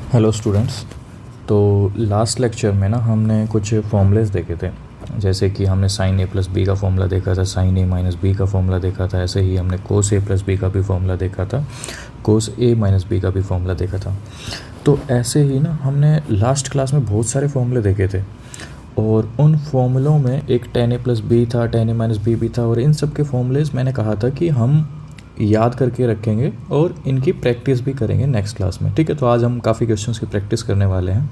Hello students. तो last lecture में ना हमने कुछ फॉर्मूलेस देखे थे, जैसे कि हमने साइन ए प्लस बी का फॉर्मूला देखा था, साइन ए माइनस बी का फॉर्मूला देखा था। ऐसे ही हमने कोस ए प्लस बी का भी फॉर्मूला देखा था, कोस ए माइनस बी का भी फॉर्मूला देखा था। तो ऐसे ही ना हमने लास्ट क्लास में बहुत सारे फॉर्मूले देखे थे, और उन फॉर्मूलों में एक टेन ए प्लस बी था, टेन ए माइनस बी भी था, और इन सब के फॉर्मूलेस मैंने कहा था कि हम याद करके रखेंगे और इनकी प्रैक्टिस भी करेंगे नेक्स्ट क्लास में। ठीक है, तो आज हम काफ़ी क्वेश्चंस की प्रैक्टिस करने वाले हैं।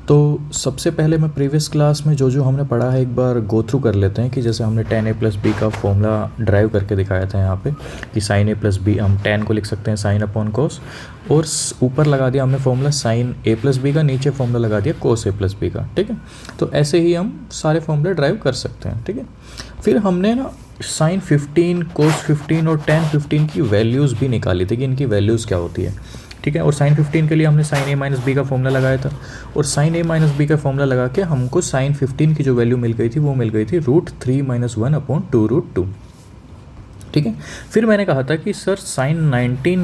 तो सबसे पहले मैं प्रीवियस क्लास में जो जो हमने पढ़ा है एक बार गो थ्रू कर लेते हैं, कि जैसे हमने टेन ए प्लस बी का फॉर्मूला ड्राइव करके दिखाया था यहाँ पे, कि साइन ए प्लस बी, हम टेन को लिख सकते हैं साइन अपॉन कोस, और ऊपर लगा दिया हमने फॉर्मूला साइन ए प्लस बी का, नीचे फॉर्मूला लगा दिया कोस ए प्लस बी का। ठीक है, तो ऐसे ही हम सारे फॉर्मूले ड्राइव कर सकते हैं। ठीक है, फिर हमने ना साइन 15, कोस 15 और टेन 15 की वैल्यूज़ भी निकाली थी कि इनकी वैल्यूज़ क्या होती है। ठीक है, और साइन 15 के लिए हमने साइन ए माइनस बी का फॉर्मूला लगाया था, और साइन ए माइनस बी का फॉर्मूला लगा के हमको साइन 15 की जो वैल्यू मिल गई थी वो मिल गई थी √3 - 1 अपॉन 2√2। ठीक है, फिर मैंने कहा था कि सर साइन 90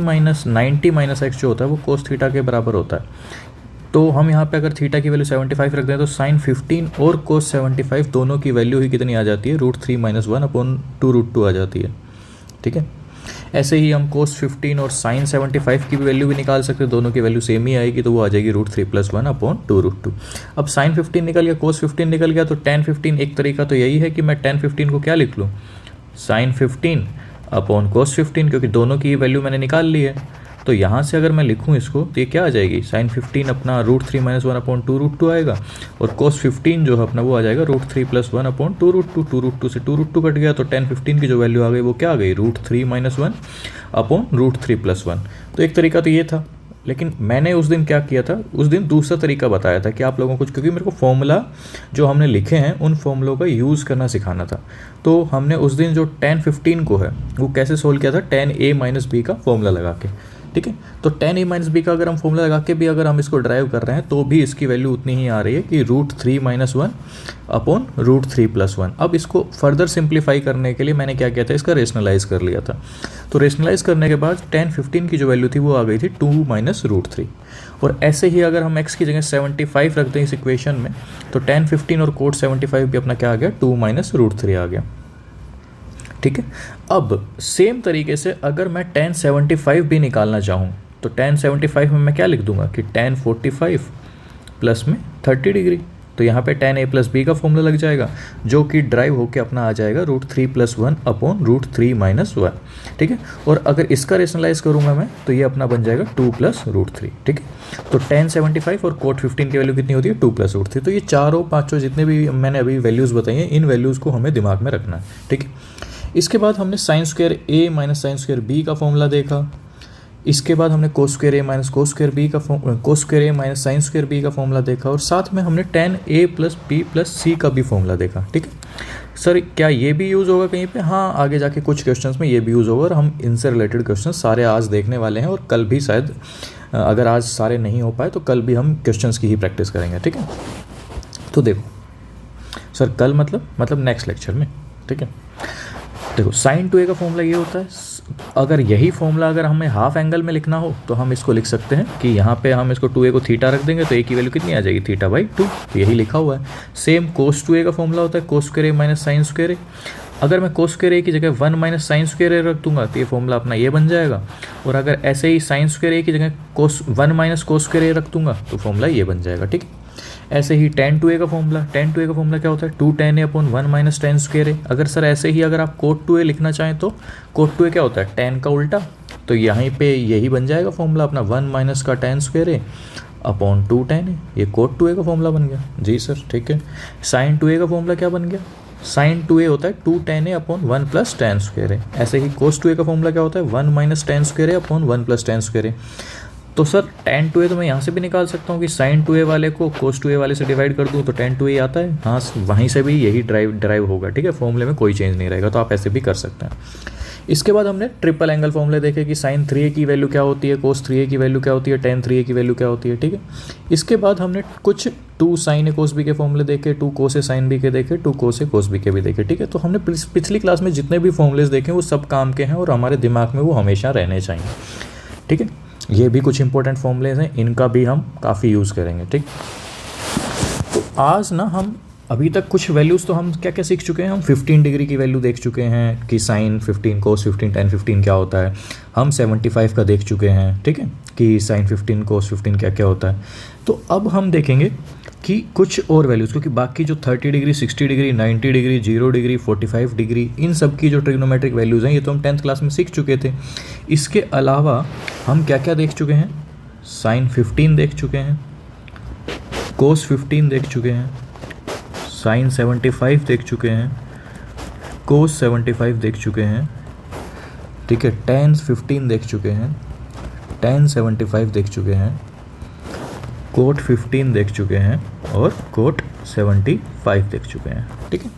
माइनस एक्स जो होता है वो कोस थीटा के बराबर होता है। तो हम यहाँ पे अगर थीटा की वैल्यू 75 रख दें तो साइन 15 और कोस 75 दोनों की वैल्यू ही कितनी आ जाती है, √3 - 1 अपॉन 2√2 आ जाती है। ठीक है, ऐसे ही हम कोस 15 और साइन 75 की भी वैल्यू भी निकाल सकते हैं, दोनों की वैल्यू सेम ही आएगी, तो वो आ जाएगी √3 + 1 अपॉन 2√2। अब साइन 15 निकल गया, कोस 15 निकल गया, तो टेन 15 एक तरीका तो यही है कि मैं टेन 15 को क्या लिख लूँ, साइन 15 अपॉन कोस 15, क्योंकि दोनों की वैल्यू मैंने निकाल ली है। तो यहाँ से अगर मैं लिखूँ इसको तो ये क्या आ जाएगी, साइन 15 अपना √3 - 1 अपॉन 2√2 आएगा, और कोस 15 जो है अपना वो आ जाएगा √3 + 1 अपॉन 2√2। 2√2 से 2√2 कट गया, तो टेन 15 की जो वैल्यू आ गई वो क्या आ गई, √3 - 1 अपॉन √3 + 1। तो एक तरीका तो ये था, लेकिन मैंने उस दिन क्या किया था, उस दिन दूसरा तरीका बताया था कि आप लोगों को, क्योंकि मेरे को फॉर्मूला जो हमने लिखे हैं उन फॉर्मूलों का यूज़ करना सिखाना था। तो हमने उस दिन जो टेन 15 को है वो कैसे सोल्व किया था, टेन ए माइनस बी का फॉर्मूला लगा के। ठीक है, तो टेन ए माइनस बी का अगर हम फॉर्मूला लगा के भी अगर हम इसको ड्राइव कर रहे हैं तो भी इसकी वैल्यू उतनी ही आ रही है कि √3 - 1 अपॉन √3 + 1। अब इसको फर्दर सिंप्लीफाई करने के लिए मैंने क्या किया था, इसका रेशनलाइज कर लिया था। तो रेशनलाइज करने के बाद टेन 15 की जो वैल्यू थी वो आ गई थी 2 - √3। और ऐसे ही अगर हम x की जगह 75 रखते हैं इस इक्वेशन में, तो टेन 15 और कोट 75 भी अपना क्या आ गया, 2 - √3 आ गया। ठीक है, अब सेम तरीके से अगर मैं टेन 75 भी निकालना चाहूँ तो टेन 75 में मैं क्या लिख दूंगा कि टेन 45 प्लस में 30 डिग्री। तो यहाँ पे टेन ए प्लस बी का फॉर्मूला लग जाएगा, जो कि ड्राइव होकर अपना आ जाएगा √3 + 1 अपॉन √3 - 1। ठीक है, और अगर इसका रेशनलाइज करूँगा मैं तो ये अपना बन जाएगा 2 + √3। ठीक है, तो टेन 75 और कोट 15 की वैल्यू कितनी होती है, 2 + √3। तो ये चारों पाँचों जितने भी मैंने अभी वैल्यूज़ बताई हैं, इन वैल्यूज़ को हमें दिमाग में रखना है। ठीक है, इसके बाद हमने साइन स्क्वायर ए माइनस साइन स्क्वायर बी का फॉर्मूला देखा। इसके बाद हमने कोस स्क्वायर ए माइनस कोस स्क्वायर बी का कोस स्क्वायर ए माइनस साइन स्क्वायर बी का फॉर्मूला देखा, और साथ में हमने टेन ए प्लस बी प्लस सी का भी फॉर्मूला देखा। ठीक है सर, क्या ये भी यूज़ होगा कहीं पे? हाँ, आगे जाके कुछ क्वेश्चंस में ये भी यूज़ होगा, और हम इनसे रिलेटेड क्वेश्चन सारे आज देखने वाले हैं, और कल भी शायद, अगर आज सारे नहीं हो पाए तो कल भी हम क्वेश्चंस की ही प्रैक्टिस करेंगे। ठीक है, तो देखो सर, कल मतलब नेक्स्ट लेक्चर में। ठीक है, देखो साइन 2a का फॉर्मूला ये होता है, अगर यही फॉर्मूला अगर हमें हाफ एंगल में लिखना हो तो हम इसको लिख सकते हैं कि यहाँ पे हम इसको 2a को थीटा रख देंगे तो a की वैल्यू कितनी आ जाएगी, θ/2। तो यही लिखा हुआ है। सेम कोस 2a का फॉर्मूला होता है cos square a minus sine square a। अगर मैं कोस स्क्वायर a की जगह 1 - साइन स्क्वायर a रख दूंगा तो ये फॉर्मूला अपना ये बन जाएगा, और अगर ऐसे ही साइन स्क्वायर a की जगह 1 - कोस स्क्वायर a रख दूंगा तो फॉर्मूला ये बन जाएगा। ठीक है, ऐसे ही टेन 2a का फॉर्मूला क्या होता है, 2 tan a upon 1 - tan square a। अगर सर ऐसे ही अगर आप कोट 2a लिखना चाहें तो कोट 2a क्या होता है, tan का उल्टा, तो यहाँ पे यही बन जाएगा फॉर्मूला अपना 1 - का tan square a upon 2 tan a। ये कोट 2a का फॉर्मूला बन गया जी सर। ठीक है, साइन 2a का फॉर्मूला क्या बन गया, साइन 2a होता है 2 tan a upon 1 + tan square a। ऐसे ही कोस 2a का फॉर्मूला क्या होता है, 1 - tan square a upon 1 + tan square a। तो सर tan 2a तो मैं यहाँ से भी निकाल सकता हूँ कि साइन 2a वाले को कोस 2a वाले से डिवाइड कर दूँ तो tan 2a आता है। हाँ, वहीं से भी यही ड्राइव होगा। ठीक है, फॉर्मूले में कोई चेंज नहीं रहेगा, तो आप ऐसे भी कर सकते हैं। इसके बाद हमने ट्रिपल एंगल फॉर्मूले देखे कि साइन 3a की वैल्यू क्या होती है, कोस 3a की वैल्यू क्या होती है, tan 3a की वैल्यू क्या होती है। ठीक है, इसके बाद हमने कुछ 2 sin a cos b के फॉर्मूले देखे, 2 cos a sin b के देखे, 2 cos a cos b के भी देखे। ठीक है, तो हमने पिछली क्लास में जितने भी फॉर्मूलेस देखे वो सब काम के हैं और हमारे दिमाग में वो हमेशा रहने चाहिए। ठीक है, ये भी कुछ इंपॉर्टेंट फॉर्मूलेज हैं, इनका भी हम काफ़ी यूज़ करेंगे। ठीक, तो आज ना हम अभी तक कुछ वैल्यूज़ तो हम क्या क्या सीख चुके हैं। हम 15 डिग्री की वैल्यू देख चुके हैं कि साइन 15 कोस 15 टेन 15 क्या होता है। हम 75 का देख चुके हैं, ठीक है, कि साइन 15 कोस 15 क्या क्या होता है। तो अब हम देखेंगे कि कुछ और वैल्यूज़, क्योंकि बाकी जो 30 degree 60 degree 90 degree 0 degree 45 degree in सब की जो ट्रिग्नोमेट्रिक वैल्यूज़ हैं ये तो हम 10th क्लास में सीख चुके थे। इसके अलावा हम क्या क्या देख चुके हैं, साइन 15 देख चुके हैं, कोस 15 देख चुके हैं, साइन 75 देख चुके हैं, कोस 75 देख चुके हैं, ठीक है, टेन 15 देख चुके हैं, टेन 75 देख चुके हैं, कोट 15 देख चुके हैं और कोट 75 देख चुके हैं। ठीक है,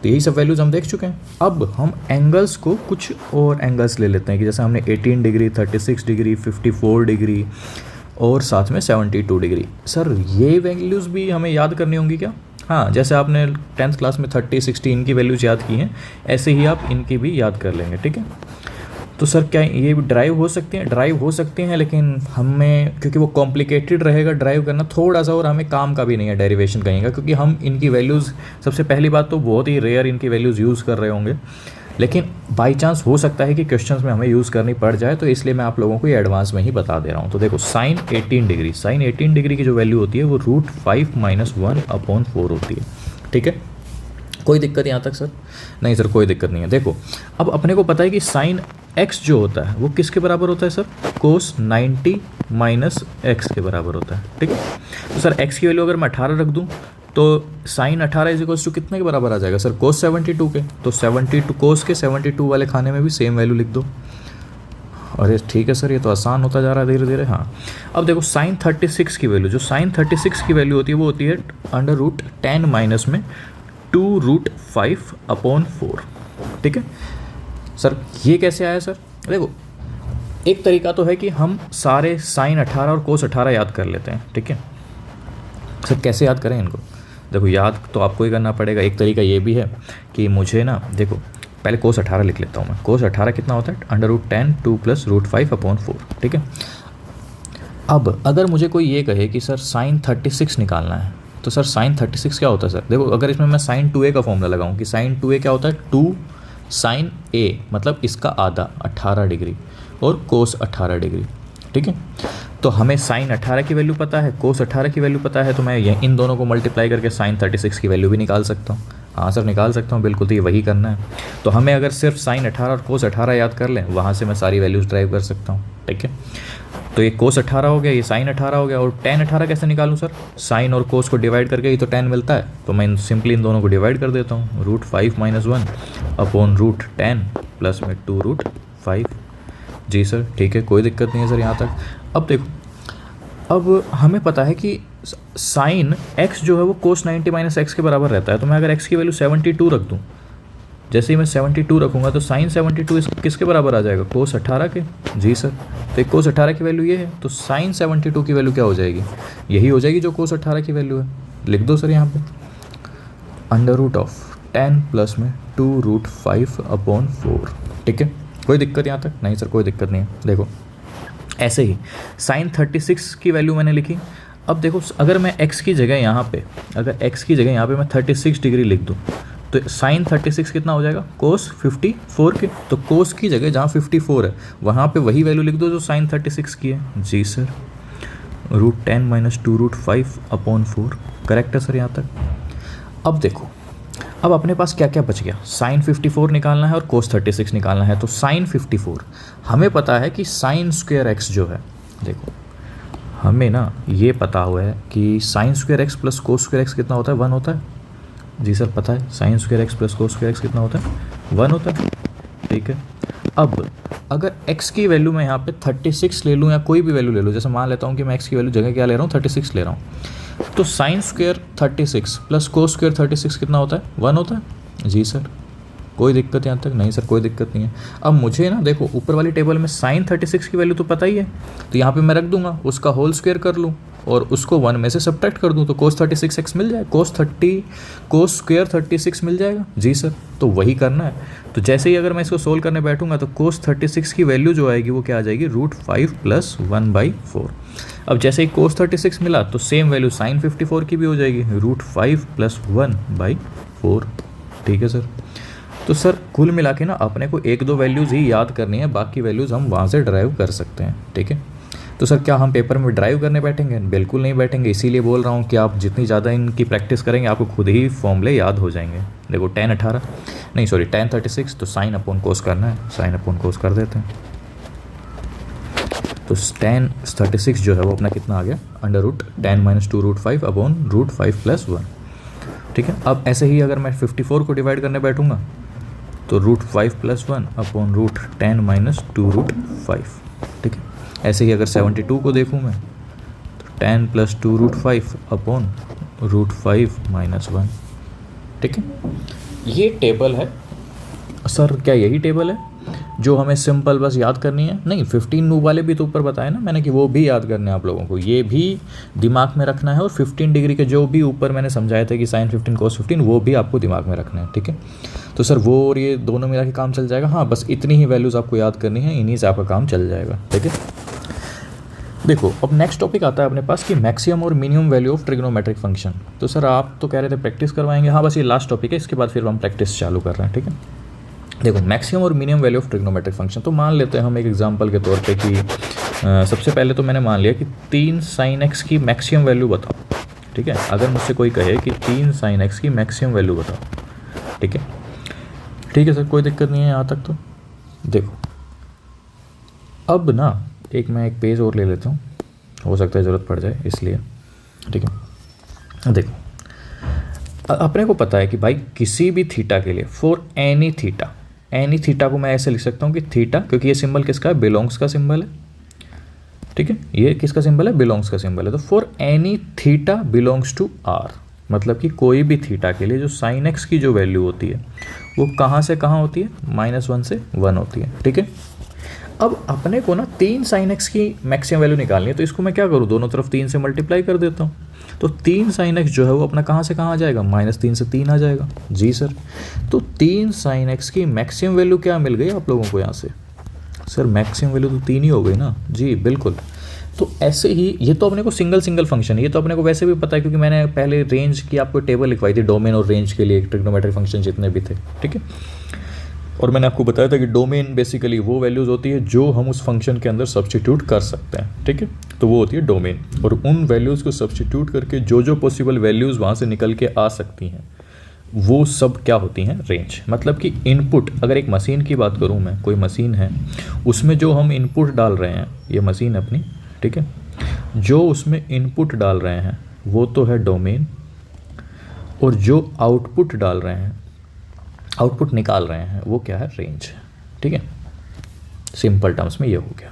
तो यही सब वैल्यूज़ हम देख चुके हैं। अब हम एंगल्स को कुछ और एंगल्स ले लेते हैं कि जैसे हमने 18 डिग्री 36 डिग्री 54 डिग्री और साथ में 72 डिग्री। सर ये वैल्यूज़ भी हमें याद करनी होंगी क्या? हाँ, जैसे आपने 10th क्लास में 30 60 इनकी वैल्यूज़ याद की हैं, ऐसे ही आप इनकी भी याद कर लेंगे। ठीक है, तो सर क्या ये ड्राइव हो सकते हैं? ड्राइव हो सकते हैं, लेकिन हमें क्योंकि वो कॉम्प्लिकेटेड रहेगा ड्राइव करना थोड़ा सा, और हमें काम का भी नहीं है डेरिवेशन कहेंगे, क्योंकि हम इनकी वैल्यूज़ सबसे पहली बात तो बहुत ही रेयर इनकी वैल्यूज़ यूज़ कर रहे होंगे, लेकिन बाई चांस हो सकता है कि क्वेश्चंस में हमें यूज़ करनी पड़ जाए, तो इसलिए मैं आप लोगों को ये एडवांस में ही बता दे रहा हूँ। तो देखो साइन 18 डिग्री की जो वैल्यू होती है वो √5 - 1/4 होती है। ठीक है, कोई दिक्कत यहाँ तक सर? नहीं सर, कोई दिक्कत नहीं है। देखो अब अपने को पता है कि साइन x जो होता है वो किसके बराबर होता है सर? कोस 90 - x के बराबर होता है। ठीक है, तो सर x की वैल्यू अगर मैं 18 रख दूँ तो साइन 18 = कितने के बराबर आ जाएगा सर? कोस 72 के। तो 72 कोस के 72 वाले खाने में भी सेम वैल्यू लिख दो। अरे ठीक है सर, ये तो आसान होता जा रहा है धीरे धीरे। हाँ, अब देखो साइन 36 की वैल्यू, जो साइन 36 की वैल्यू होती है वो होती है √10 माइनस में 2√5/4। ठीक है सर, ये कैसे आया सर? देखो एक तरीका तो है कि हम सारे साइन 18 और कोस 18 याद कर लेते हैं। ठीक है सर, कैसे याद करें इनको? देखो याद तो आपको ही करना पड़ेगा। एक तरीका ये भी है कि मुझे ना, देखो पहले कोस 18 लिख लेता हूँ मैं। कोस 18 कितना होता है? √10 2 + √5/4। ठीक है, अब अगर मुझे कोई ये कहे कि सर साइन 36 निकालना है, तो सर साइन 36 क्या होता है सर? देखो अगर इसमें मैं साइन 2a का फॉर्मूला लगाऊं कि साइन 2a क्या होता है? 2 साइन a, मतलब इसका आधा 18 डिग्री और कोस 18 डिग्री। ठीक है, तो हमें साइन 18 की वैल्यू पता है, कोस 18 की वैल्यू पता है, तो मैं इन दोनों को मल्टीप्लाई करके साइन 36 की वैल्यू भी निकाल सकता हूँ। हाँ सर निकाल सकता हूँ, बिल्कुल, तो ये वही करना है। तो हमें अगर सिर्फ साइन 18 और कोस 18 याद कर लें, वहाँ से मैं सारी वैल्यूज़ ड्राइव कर सकता हूँ। ठीक है, तो ये कोस 18 हो गया, ये साइन 18 हो गया, और टेन 18 कैसे निकालूं सर? साइन और कोस को डिवाइड करके ही तो टेन मिलता है, तो मैं सिंपली इन दोनों को डिवाइड कर देता हूँ। √5 - 1/√10 प्लस में 2√5। जी सर ठीक है, कोई दिक्कत नहीं है सर यहाँ तक। अब देखो, अब हमें पता है कि साइन x जो है वो कोस 90 - x के बराबर रहता है। तो मैं अगर x की वैल्यू 72 रख दूँ, जैसे ही मैं 72 रखूँगा तो साइन 72 किसके बराबर आ जाएगा? कोस 18 के। जी सर, तो कोस 18 की वैल्यू ये है, तो साइन 72 की वैल्यू क्या हो जाएगी? यही हो जाएगी जो कोस 18 की वैल्यू है। लिख दो सर यहाँ पे, √10 प्लस में 2√5/4। ठीक है, कोई दिक्कत यहाँ तक? नहीं सर, कोई दिक्कत नहीं है। देखो ऐसे ही साइन 36 की वैल्यू मैंने लिखी। अब देखो अगर मैं x की जगह यहाँ पे, अगर x की जगह यहाँ पे मैं 36 डिग्री लिख दूँ, तो साइन 36 कितना हो जाएगा? कोस 54 के। तो कोस की जगह जहाँ 54 है वहाँ पे वही वैल्यू लिख दो जो साइन 36 की है। जी सर, √10 - 2√5/4 करेक्ट है सर यहाँ तक। अब देखो, अब अपने पास क्या क्या बच गया? साइन 54 निकालना है और कोस 36 निकालना है। तो साइन 54 हमें पता है कि साइन स्क्वायर एक्स जो है, देखो हमें ना ये पता हुआ है कि sign square x plus cos square x कितना होता है? 1 होता है। जी सर पता है, sign square x plus cos square x कितना होता है? 1 होता है। ठीक है, अब अगर x की वैल्यू मैं यहाँ पे 36 ले लूँ या कोई भी वैल्यू ले लूँ, जैसे मान लेता हूँ कि मैं x की वैल्यू जगह क्या ले रहा हूँ? 36 ले रहा हूँ, तो sine square 36 plus cos square 36 कितना होता है? 1 होता है। जी सर, कोई दिक्कत यहाँ तक? नहीं सर कोई दिक्कत नहीं है। अब मुझे ना देखो ऊपर वाली टेबल में साइन 36 की वैल्यू तो पता ही है, तो यहाँ पे मैं रख दूंगा, उसका होल स्क्वायर कर लूँ और उसको 1 में से सब्ट्रैक्ट कर दूँ तो कोस 36x मिल जाए, कोस स्क्वायर 36 मिल जाएगा। जी सर, तो वही करना है। तो जैसे ही अगर मैं इसको सोल्व करने बैठूंगा तो कोस 36 की वैल्यू जो आएगी वो क्या आ जाएगी, √5 + 1/4। अब जैसे ही कोस 36 मिला तो सेम वैल्यू साइन 54 की भी हो जाएगी, √5 + 1/4। ठीक है सर। तो सर कुल मिला के ना अपने को 1-2 वैल्यूज़ ही याद करनी है, बाकी वैल्यूज़ हम वहाँ से ड्राइव कर सकते हैं। ठीक है, तो सर क्या हम पेपर में ड्राइव करने बैठेंगे? बिल्कुल नहीं बैठेंगे, इसीलिए बोल रहा हूँ कि आप जितनी ज़्यादा इनकी प्रैक्टिस करेंगे आपको खुद ही फॉर्मूले याद हो जाएंगे। देखो tan 36 तो साइन अपॉन कोस करना है, साइन अपॉन कोस कर देते हैं। तो tan 36 जो है वो अपना कितना आ गया, √10 - 2√5 अपॉन √5 + 1। ठीक है, अब ऐसे ही अगर मैं 54 को डिवाइड करने बैठूंगा तो √5 + 1 अपॉन √10 - 2√5। ठीक है, ऐसे ही अगर 72 को देखूं मैं तो 10 + 2√5 अपॉन √5 - 1। ठीक है, ये टेबल है सर। क्या यही टेबल है जो हमें सिंपल बस याद करनी है? नहीं, 15 मूव वाले भी तो ऊपर बताए ना मैंने कि वो भी याद करने हैं आप लोगों को, ये भी दिमाग में रखना है। और 15 डिग्री के जो भी ऊपर मैंने समझाया था कि साइन 15 कोस 15 वो भी आपको दिमाग में रखना है। ठीक है, तो सर वो और ये दोनों मिला के काम चल जाएगा। हाँ, बस इतनी ही वैल्यूज़ आपको याद करनी है, इन्हीं से आपका काम चल जाएगा। ठीक है, देखो अब नेक्स्ट टॉपिक आता है अपने पास कि मैक्सिमम और minimum value of trigonometric function. तो सर आप तो कह रहे थे प्रैक्टिस करवाएंगे, हाँ बस ये लास्ट टॉपिक है, इसके बाद फिर हम प्रैक्टिस चालू कर रहे हैं। ठीक है, देखो मैक्सिमम और minimum value of trigonometric function, तो मान लेते हैं हम एक एग्जांपल के तौर पे कि सबसे पहले तो मैंने मान लिया कि 3 sin x की मैक्सिमम वैल्यू बताओ। ठीक है, अगर मुझसे कोई कहे कि 3 sin x की मैक्सिमम वैल्यू बताओ, ठीक है सर कोई दिक्कत नहीं है यहाँ तक। तो देखो अब ना मैं एक पेज और ले लेता हूँ, हो सकता है ज़रूरत पड़ जाए इसलिए। ठीक है, देखो अपने को पता है कि भाई किसी भी थीटा के लिए फॉर एनी थीटा को मैं ऐसे लिख सकता हूँ कि थीटा, क्योंकि ये सिंबल किसका है, बिलोंग्स का सिंबल है। ठीक है, ये किसका सिंबल है, बिलोंग्स का सिंबल है। तो for any theta belongs to r, मतलब कि कोई भी थीटा के लिए जो साइन एक्स की जो वैल्यू होती है वो कहाँ से कहाँ होती है, -1 से 1 होती है। ठीक है, अब अपने को ना 3 sin x की मैक्सिमम वैल्यू निकालनी है, तो इसको मैं क्या करूँ, दोनों तरफ 3 से मल्टीप्लाई कर देता हूँ। तो 3 sin x जो है वो अपना कहाँ से कहाँ आ जाएगा, -3 से 3 आ जाएगा। जी सर, तो 3 sin x की मैक्सिमम वैल्यू क्या मिल गई आप लोगों को यहाँ से? सर मैक्सिमम वैल्यू तो 3 ही हो गई ना। जी बिल्कुल, तो ऐसे ही ये तो अपने को सिंगल फंक्शन है, ये तो अपने को वैसे भी पता है क्योंकि मैंने पहले रेंज की आपको टेबल लिखवाई थी, डोमेन और रेंज के लिए ट्रिग्नोमेट्रिक फंक्शन जितने भी थे। ठीक है, और मैंने आपको बताया था कि डोमेन बेसिकली वो वैल्यूज़ होती है जो हम उस फंक्शन के अंदर सब्स्टिट्यूट कर सकते हैं। ठीक है, तो वो होती है डोमेन, और उन वैल्यूज़ को सब्स्टिट्यूट करके जो पॉसिबल वैल्यूज़ वहाँ से निकल के आ सकती हैं वो सब क्या होती हैं, रेंज। मतलब कि इनपुट, अगर एक मशीन की बात करूँ मैं, कोई मशीन है उसमें जो हम इनपुट डाल रहे हैं, ये मशीन अपनी, ठीक है, जो उसमें इनपुट डाल रहे हैं वो तो है डोमेन, और जो आउटपुट डाल रहे हैं, आउटपुट निकाल रहे हैं वो क्या है, रेंज। ठीक है, सिंपल टर्म्स में ये हो गया।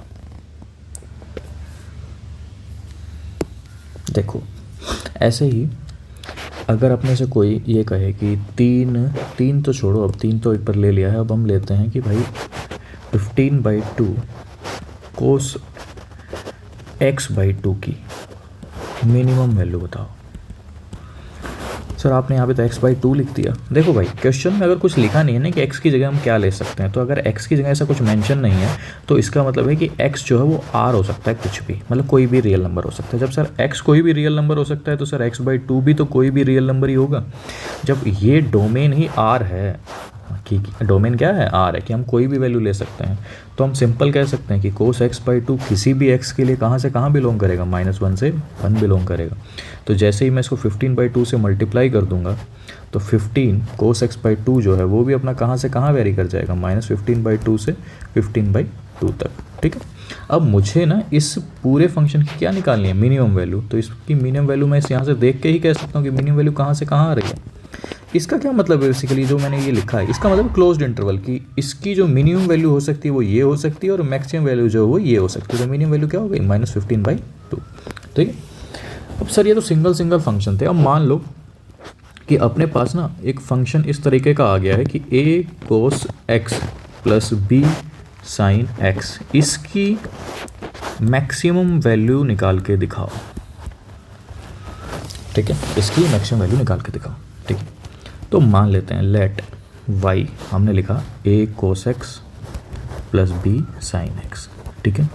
देखो ऐसे ही अगर अपने से कोई ये कहे कि तीन तो छोड़ो, अब 3 तो एक पर ले लिया है, अब हम लेते हैं कि भाई 15/2 कोस x/2 की मिनिमम वैल्यू बताओ। सर आपने यहाँ पे तो x/2 लिख दिया। देखो भाई क्वेश्चन में अगर कुछ लिखा नहीं है ना कि x की जगह हम क्या ले सकते हैं, तो अगर x की जगह ऐसा कुछ मेंशन नहीं है तो इसका मतलब है कि x जो है वो r हो सकता है, कुछ भी, मतलब कोई भी रियल नंबर हो सकता है। जब सर x कोई भी रियल नंबर हो सकता है तो सर x/2 भी तो कोई भी रियल नंबर ही होगा। जब ये डोमेन ही r है, कि डोमेन क्या है, r है, कि हम कोई भी वैल्यू ले सकते हैं, तो हम सिंपल कह सकते हैं कि कोस x/2 किसी भी x के लिए कहाँ से कहाँ बिलोंग करेगा, -1 से 1 बिलोंग करेगा। तो जैसे ही मैं इसको 15/2 से मल्टीप्लाई कर दूंगा तो 15 कोस x/2 जो है वो भी अपना कहाँ से कहाँ वेरी कर जाएगा, -15/2 से 15/2 तक। ठीक है, अब मुझे ना इस पूरे फंक्शन की क्या निकालनी है, मिनिमम वैल्यू। तो इसकी मिनिमम वैल्यू मैं इस यहाँ से देख के ही कह सकता हूँ कि मिनिमम वैल्यू कहाँ से कहाँ आ रही है। इसका क्या मतलब है, बेसिकली जो मैंने ये लिखा है इसका मतलब क्लोज्ड इंटरवल की इसकी जो मिनिमम वैल्यू हो सकती है वो ये हो सकती है और मैक्सिमम वैल्यू जो है वो ये हो सकती है। तो मिनिमम वैल्यू क्या हो गई, -15/2। ठीक है, अब सर ये तो सिंगल फंक्शन थे। अब मान लो कि अपने पास ना एक फंक्शन इस तरीके का आ गया है कि A cos x plus B sine X, इसकी मैक्सिमम वैल्यू निकाल के दिखाओ। ठीक है, इसकी मैक्सिमम वैल्यू निकाल के दिखाओ। ठीक है, तो मान लेते हैं लेट वाई, हमने लिखा A cos x plus B sine X. ठीक है,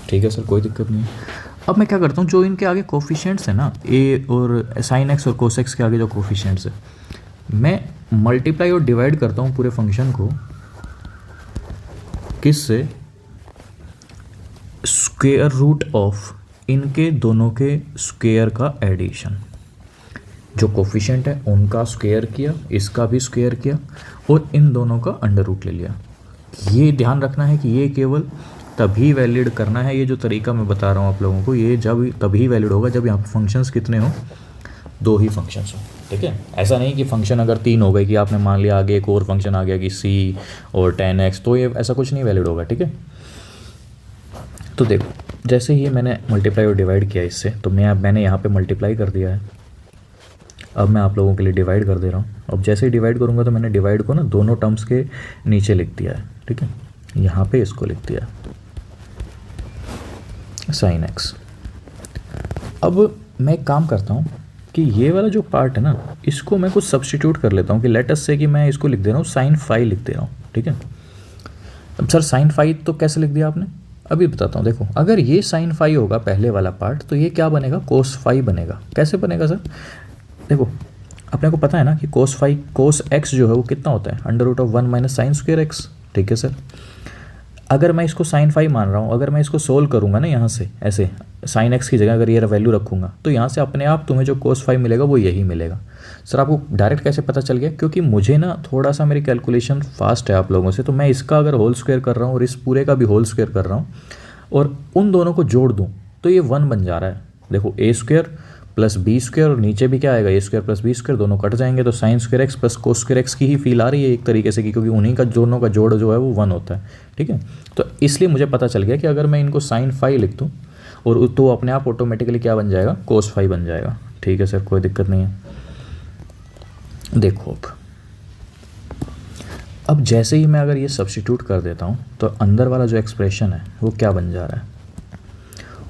ठीक है सर, कोई दिक्कत नहीं है। अब मैं क्या करता हूँ, जो इनके आगे कोफिशिएंट्स हैं ना, ए और साइन एक्स और कोस एक्स के आगे जो कोफिशिएंट्स है, मैं मल्टीप्लाई और डिवाइड करता हूँ पूरे फंक्शन को किससे, स्क्वायर रूट ऑफ इनके दोनों के स्क्वायर का एडिशन। जो कोफिशिएंट है उनका स्क्वायर किया, इसका भी स्क्वायर किया और इन दोनों का अंडर रूट ले लिया। ये ध्यान रखना है कि ये केवल तभी वैलिड करना है, ये जो तरीका मैं बता रहा हूँ आप लोगों को, ये जब तभी वैलिड होगा जब यहाँ पे फंक्शंस कितने हो, दो ही फंक्शंस हो। ठीक है, ऐसा नहीं कि फंक्शन अगर तीन हो गए कि आपने मान लिया आगे एक और फंक्शन आ गया कि सी और 10x, तो ये ऐसा कुछ नहीं वैलिड होगा। ठीक है, तो देखो जैसे ही मैंने मल्टीप्लाई और डिवाइड किया इससे, तो मैंने यहाँ पे मल्टीप्लाई कर दिया है। अब मैं आप लोगों के लिए डिवाइड कर दे रहा हूँ। अब जैसे ही डिवाइड करूँगा तो मैंने डिवाइड को ना दोनों टर्म्स के नीचे लिख दिया है। ठीक है, यहाँ पे इसको लिख दिया साइन एक्स। अब मैं एक काम करता हूँ कि ये वाला जो पार्ट है ना, इसको मैं कुछ सब्स्टिट्यूट कर लेता हूँ कि लेट अस से कि मैं इसको लिख दे रहा हूँ साइन फाई लिख दे रहा हूँ। ठीक है, अब सर साइन फाई तो कैसे लिख दिया आपने, अभी बताता हूँ। देखो अगर ये साइन फाई होगा पहले वाला पार्ट, तो ये क्या बनेगा, कोस फाई बनेगा। कैसे बनेगा सर, देखो अपने को पता है ना कि कोस फाई, कोस एक्स जो है वो कितना होता है, under root of 1 minus sine square x. ठीक है सर, अगर मैं इसको साइन फाई मान रहा हूँ, अगर मैं इसको सोल्व करूँगा ना यहाँ से, ऐसे साइन एक्स की जगह अगर ये वैल्यू रखूँगा, तो यहाँ से अपने आप तुम्हें जो कोस फाई मिलेगा वो यही मिलेगा। सर आपको डायरेक्ट कैसे पता चल गया, क्योंकि मुझे ना थोड़ा सा मेरी कैलकुलेशन फास्ट है आप लोगों से, तो मैं इसका अगर होल स्क्वायर कर रहा हूँ और इस पूरे का भी होल स्क्वायर कर रहा हूँ और उन दोनों को जोड़ दूँ तो ये 1 बन जा रहा है। देखो ए स्क्वायर प्लस बी स्क्वायर और नीचे भी क्या आएगा, ए स्क्वायर प्लस बी स्क्वायर, दोनों कट जाएंगे तो sign square x plus cos square x की ही फील आ रही है एक तरीके से, क्योंकि उन्हीं का दोनों का जोड़ जो है वो 1 होता है। ठीक है, तो इसलिए मुझे पता चल गया कि अगर मैं इनको साइन फाई लिख दूँ और तो अपने आप ऑटोमेटिकली क्या बन जाएगा, कोस फाई बन जाएगा। ठीक है सर, कोई दिक्कत नहीं है। देखो अब जैसे ही मैं अगर ये सब्स्टिट्यूट कर देता हूँ तो अंदर वाला जो एक्सप्रेशन है वो क्या बन जा रहा है,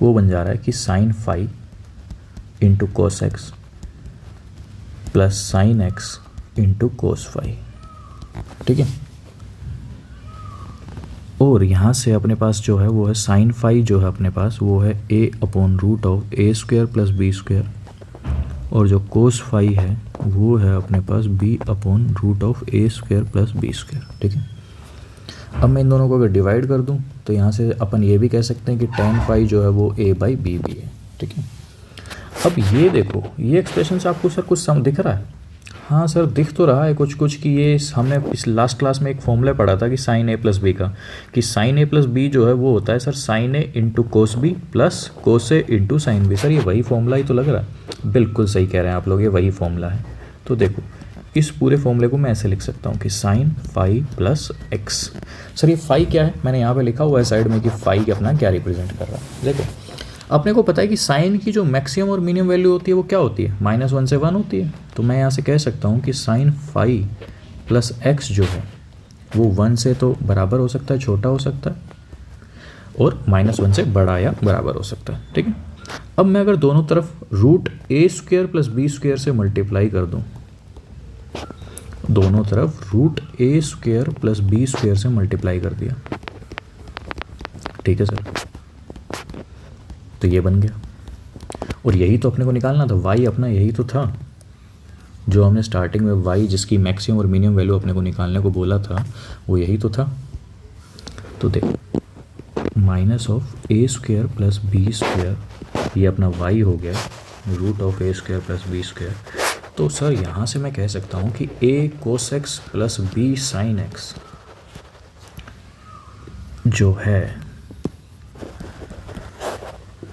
वो बन जा रहा है कि sine phi into cos x plus sine x into cos phi. ठीक है, और यहाँ से अपने पास जो है वो है साइन फाई जो है अपने पास वो है A upon root of A square plus B square, और जो कोस फाई है वो है अपने पास B upon root of A square plus B square. ठीक है, अब मैं इन दोनों को अगर डिवाइड कर दूं तो यहाँ से अपन ये भी कह सकते हैं कि टेन फाई जो है वो ए बाई बी भी है। ठीक है, अब ये देखो ये एक्सप्रेशन से आपको सर कुछ दिख रहा है, हाँ सर दिख तो रहा है कुछ कुछ कि ये हमने इस लास्ट क्लास में एक फॉर्मूला पढ़ा था कि साइन ए प्लस बी का, कि साइन ए प्लस बी जो है वो होता है sir sine A into cos B plus cos A into sine B. Sir ये वही फॉर्मूला ही तो लग रहा है, बिल्कुल सही कह रहे हैं आप लोग, ये वही फॉर्मूला है। तो देखो इस पूरे फॉर्मूले को मैं ऐसे लिख सकता हूँ कि sine phi plus x. Sir ये फाई क्या है, मैंने यहाँ पे लिखा हुआ है साइड में कि फाई अपना क्या रिप्रेजेंट कर रहा है। देखो अपने को पता है कि साइन की जो मैक्सिमम और मिनिमम वैल्यू होती है वो क्या होती है, -1 से 1 होती है। तो मैं यहाँ से कह सकता हूँ कि साइन फाई प्लस एक्स जो है वो 1 से तो बराबर हो सकता है, छोटा हो सकता है, और -1 से बड़ा या बराबर हो सकता है। ठीक है, अब मैं अगर दोनों तरफ root a square plus B square से मल्टीप्लाई कर दूँ, दोनों तरफ root a square plus B square से मल्टीप्लाई कर दिया। ठीक है सर, तो ये बन गया, और यही तो अपने को निकालना था, y अपना यही तो था जो हमने स्टार्टिंग में y जिसकी मैक्सिमम और मिनिमम वैल्यू अपने को निकालने को बोला था वो यही तो था। तो देखो minus of A square plus B square ये अपना y हो गया, root of A square plus B square. तो सर यहाँ से मैं कह सकता हूँ कि a cos x plus b sine x जो है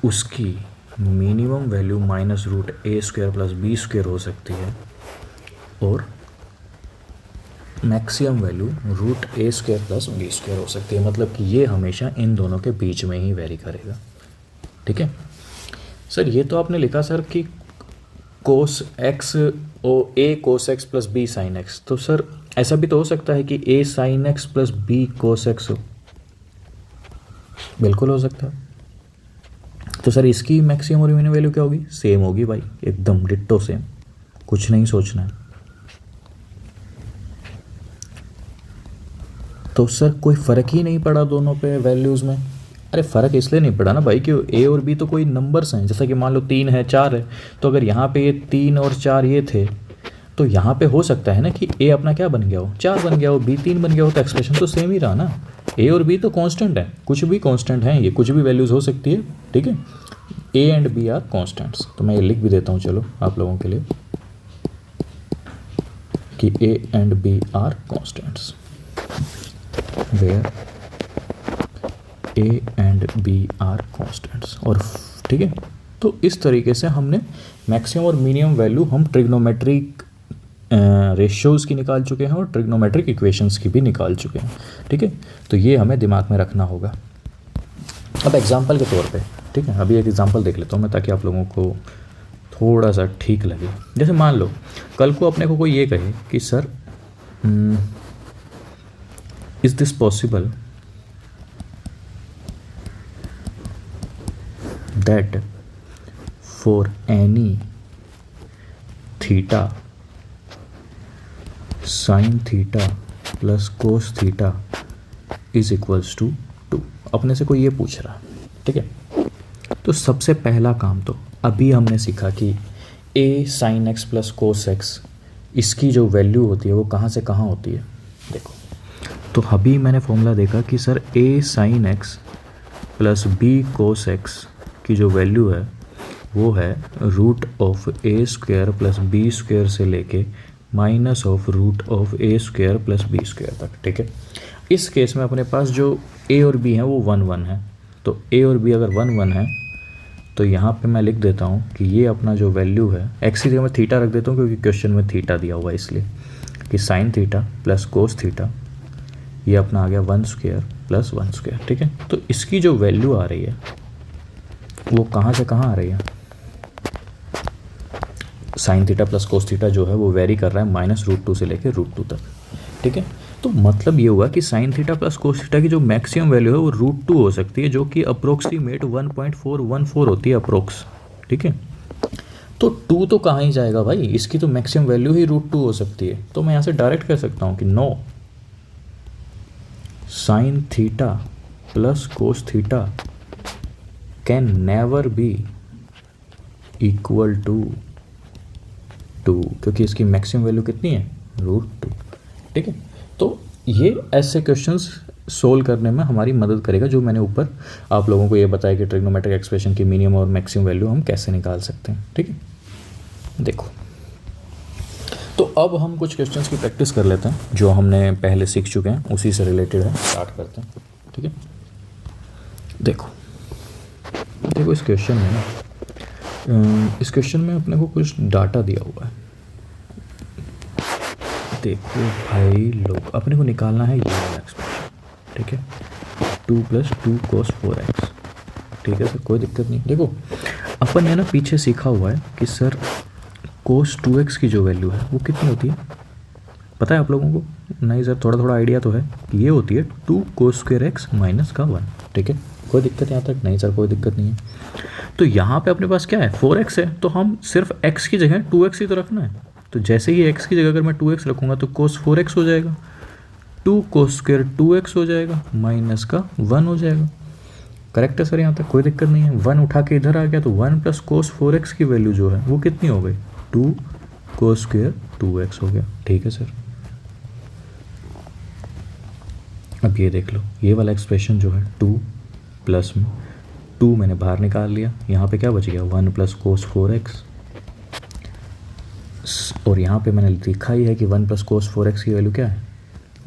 उसकी minimum value minus root a square plus B square हो सकती है, और maximum value root a square plus B square हो सकती है। मतलब कि ये हमेशा इन दोनों के बीच में ही वेरी करेगा। ठीक है सर, ये तो आपने लिखा सर कि कोस एक्स ओ A cos x plus B sine X, तो सर ऐसा भी तो हो सकता है कि A sine X plus B cos X हो, बिल्कुल हो सकता है। तो सर इसकी मैक्सिमम और मिनिमम वैल्यू क्या होगी? सेम होगी भाई, एकदम डिट्टो सेम, कुछ नहीं सोचना है। तो सर कोई फ़र्क ही नहीं पड़ा दोनों पे वैल्यूज़ में? अरे फ़र्क इसलिए नहीं पड़ा ना भाई कि ए और बी तो कोई नंबर्स हैं, जैसा कि मान लो 3 है 4 है, तो अगर यहाँ पे ये 3 और 4 ये थे, तो यहाँ पे हो सकता है ना कि ए अपना क्या बन गया हो, 4 बन गया हो, बी 3 बन गया हो, तो एक्सप्रेशन तो सेम ही रहा ना। ए और बी तो कांस्टेंट है, कुछ भी कांस्टेंट हैं, ये कुछ भी वैल्यूज़ हो सकती है, ठीक है। A and b are constants, तो मैं ये लिख भी देता हूँ चलो आप लोगों के लिए कि a and b are constants where a and b are constants. और ठीक है, तो इस तरीके से हमने मैक्सिमम और मिनिमम वैल्यू हम ट्रिग्नोमेट्रिक रेशियोज़ की निकाल चुके हैं और ट्रिग्नोमेट्रिक इक्वेशंस की भी निकाल चुके हैं, ठीक है। तो ये हमें दिमाग में रखना होगा। अब एग्जांपल के तौर पे, ठीक है, अभी एक एग्जांपल देख लेता हूँ मैं, ताकि आप लोगों को थोड़ा सा ठीक लगे। जैसे मान लो कल को अपने को कोई ये कहे कि sir is this possible that for any theta sin theta plus cos theta is equals to 2, अपने से कोई ये पूछ रहा है, ठीक है। तो सबसे पहला काम तो अभी हमने सीखा कि a sin x plus cos x, इसकी जो वैल्यू होती है वो कहाँ से कहाँ होती है। देखो, तो अभी मैंने फॉर्मूला देखा कि sir a sin x plus b cos x की जो वैल्यू है वो है root of A square plus B square से लेके minus of root of A square plus B square तक, ठीक है। इस केस में अपने पास जो ए और बी है वो 1 1 है, तो ए और बी अगर 1 1 है तो यहाँ पे मैं लिख देता हूँ कि ये अपना जो वैल्यू है, एक्स की जगह मैं थीटा रख देता हूँ क्योंकि क्वेश्चन में थीटा दिया हुआ है, इसलिए कि sign theta plus cos theta, ये अपना आ गया 1 स्क्वायर प्लस 1 स्क्वायर, ठीक है। तो इसकी जो वैल्यू आ रही है वो कहाँ से कहाँ आ रही है? Sign theta plus cos theta जो है वो वेरी कर रहा है -√2 से लेकर √2 तक, ठीक है। तो मतलब ये हुआ कि sign theta plus cos theta की जो मैक्सिमम वैल्यू है वो √2 हो सकती है, जो कि अप्रोक्सीमेट 1.414 होती है अप्रोक्स, ठीक है। तो 2 तो कहाँ ही जाएगा भाई, इसकी तो मैक्सिमम वैल्यू ही √2 हो सकती है। तो मैं यहाँ से डायरेक्ट कह सकता हूँ कि no, sine theta plus cos theta can never be equal to 2, क्योंकि इसकी मैक्सिमम वैल्यू कितनी है? √2, ठीक है। तो ये ऐसे क्वेश्चंस सोल्व करने में हमारी मदद करेगा, जो मैंने ऊपर आप लोगों को ये बताया कि ट्रिग्नोमेट्रिक एक्सप्रेशन की मिनिमम और मैक्सिमम वैल्यू हम कैसे निकाल सकते हैं, ठीक है। देखो, तो अब हम कुछ क्वेश्चंस की प्रैक्टिस कर लेते हैं जो हमने पहले सीख चुके हैं, उसी से रिलेटेड है, स्टार्ट करते हैं, ठीक है। देखो इस क्वेश्चन में ना, इस क्वेश्चन में अपने को कुछ डाटा दिया हुआ है। देखो भाई लोग, अपने को निकालना है ये वाला एक्सप्रेशन, ठीक है, 2 + 2 cos 4x, ठीक है सर, कोई दिक्कत नहीं। देखो अपन ने ना पीछे सीखा हुआ है कि सर cos 2x की जो वैल्यू है वो कितनी होती है, पता है आप लोगों को? नहीं सर, थोड़ा थोड़ा आइडिया तो है कि ये होती है 2 cos square x -1, ठीक है। कोई दिक्कत यहाँ तक? नहीं सर, कोई दिक्कत नहीं है। तो यहाँ पे अपने पास क्या है, 4x है, तो हम सिर्फ x की जगह 2x ही तो रखना है। तो जैसे ही x की जगह अगर मैं 2x रखूँगा तो cos 4x हो जाएगा, 2 cos square 2x हो जाएगा, माइनस का 1 हो जाएगा। करेक्ट है सर, यहाँ तक कोई दिक्कत नहीं है। 1 उठा के इधर आ गया तो 1 + cos 4x की वैल्यू जो है वो कितनी हो गई? 2 cos square 2x हो गया, ठीक है सर। अब ये देख लो, ये वाला एक्सप्रेशन जो है 2 प्लस में 2 मैंने बाहर निकाल लिया, यहाँ पे क्या बच गया? 1 + cos 4x, और यहाँ पे मैंने लिखा ही है कि 1 + cos 4x की वैल्यू क्या है,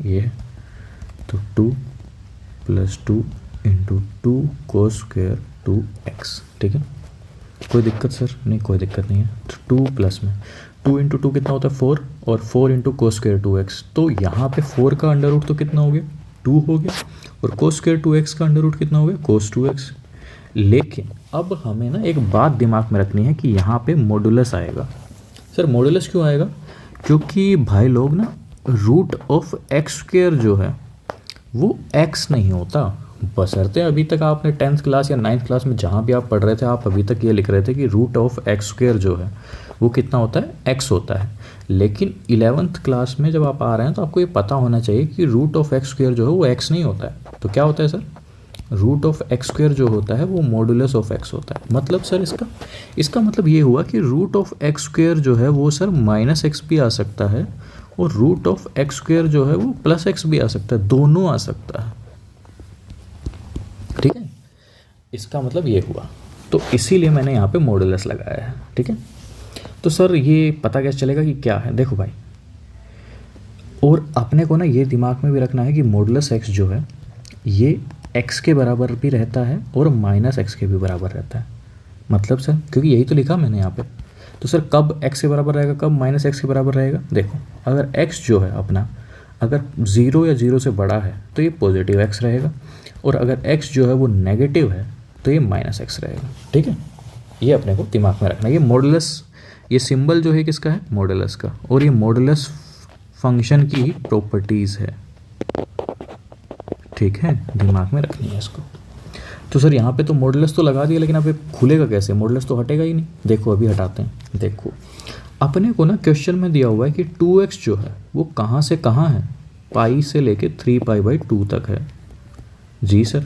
ये है। तो 2 + 2 × 2 cos square 2x, ठीक है। कोई दिक्कत सर? नहीं, कोई दिक्कत नहीं है। तो 2 प्लस में 2 × 2 कितना होता है? 4, और 4 × cos square 2x, तो यहाँ पे 4 का अंडर रूट तो कितना हो गया? 2 हो गया, और cos square 2x का अंडर रूट कितना हो गया? cos 2x। लेकिन अब हमें ना एक बात दिमाग में रखनी है कि यहाँ पे मॉडुलस आएगा, सर मॉडुलस क्यों आएगा? क्योंकि भाई लोग ना रूट ऑफ एक्स स्क्वायर जो है वो एक्स नहीं होता। बशर्ते अभी तक आपने 10th क्लास या 9th क्लास में जहाँ भी आप पढ़ रहे थे, आप अभी तक ये लिख रहे थे कि रूट ऑफ एक्स स्क्वायर जो है वो कितना होता है? एक्स होता है। लेकिन 11th क्लास में जब आप आ रहे हैं तो आपको ये पता होना चाहिए कि रूट ऑफ एक्स स्क्वायर जो है वो एक्स नहीं होता है। तो क्या होता है sir? Root of x square जो होता है वो मॉडुलस ऑफ एक्स होता है। मतलब सर इसका मतलब ये हुआ कि रूट ऑफ एक्स स्क्वायर जो है वो सर माइनस एक्स भी आ सकता है और रूट ऑफ एक्स स्क्वायर जो है वो प्लस एक्स भी आ सकता है, दोनों आ सकता है। ठीक है, इसका मतलब ये हुआ, तो इसीलिए मैंने यहाँ पे मॉडुलस लगाया है। ठीक है, तो सर ये पता कैसे चलेगा कि क्या है? देखो भाई, और अपने को ना ये दिमाग में भी रखना है कि मॉडुलस एक्स जो है ये एक्स के बराबर भी रहता है और माइनस एक्स के भी बराबर रहता है। मतलब सर, क्योंकि यही तो लिखा मैंने यहाँ पे, तो सर कब एक्स के बराबर रहेगा, कब माइनस एक्स के बराबर रहेगा? देखो, अगर एक्स जो है अपना अगर 0 या 0 से बड़ा है तो ये पॉजिटिव एक्स रहेगा, और अगर एक्स जो है वो नेगेटिव है तो ये माइनस एक्स रहेगा। ठीक है, ये अपने को दिमाग में रखना है। ये मॉडुलस, ये सिंबल जो है किसका है? मॉडुलस का, और ये मॉडुलस फंक्शन की ही प्रॉपर्टीज़ है। ठीक है, दिमाग में रखनी है इसको। तो सर यहाँ पे तो मॉडुलस तो लगा दिया, लेकिन अब ये खुलेगा कैसे? मॉडुलस तो हटेगा ही नहीं। देखो अभी हटाते हैं। देखो अपने को ना क्वेश्चन में दिया हुआ है कि 2x जो है वो कहाँ से कहाँ है? पाई से लेके 3π/2 तक है। जी सर,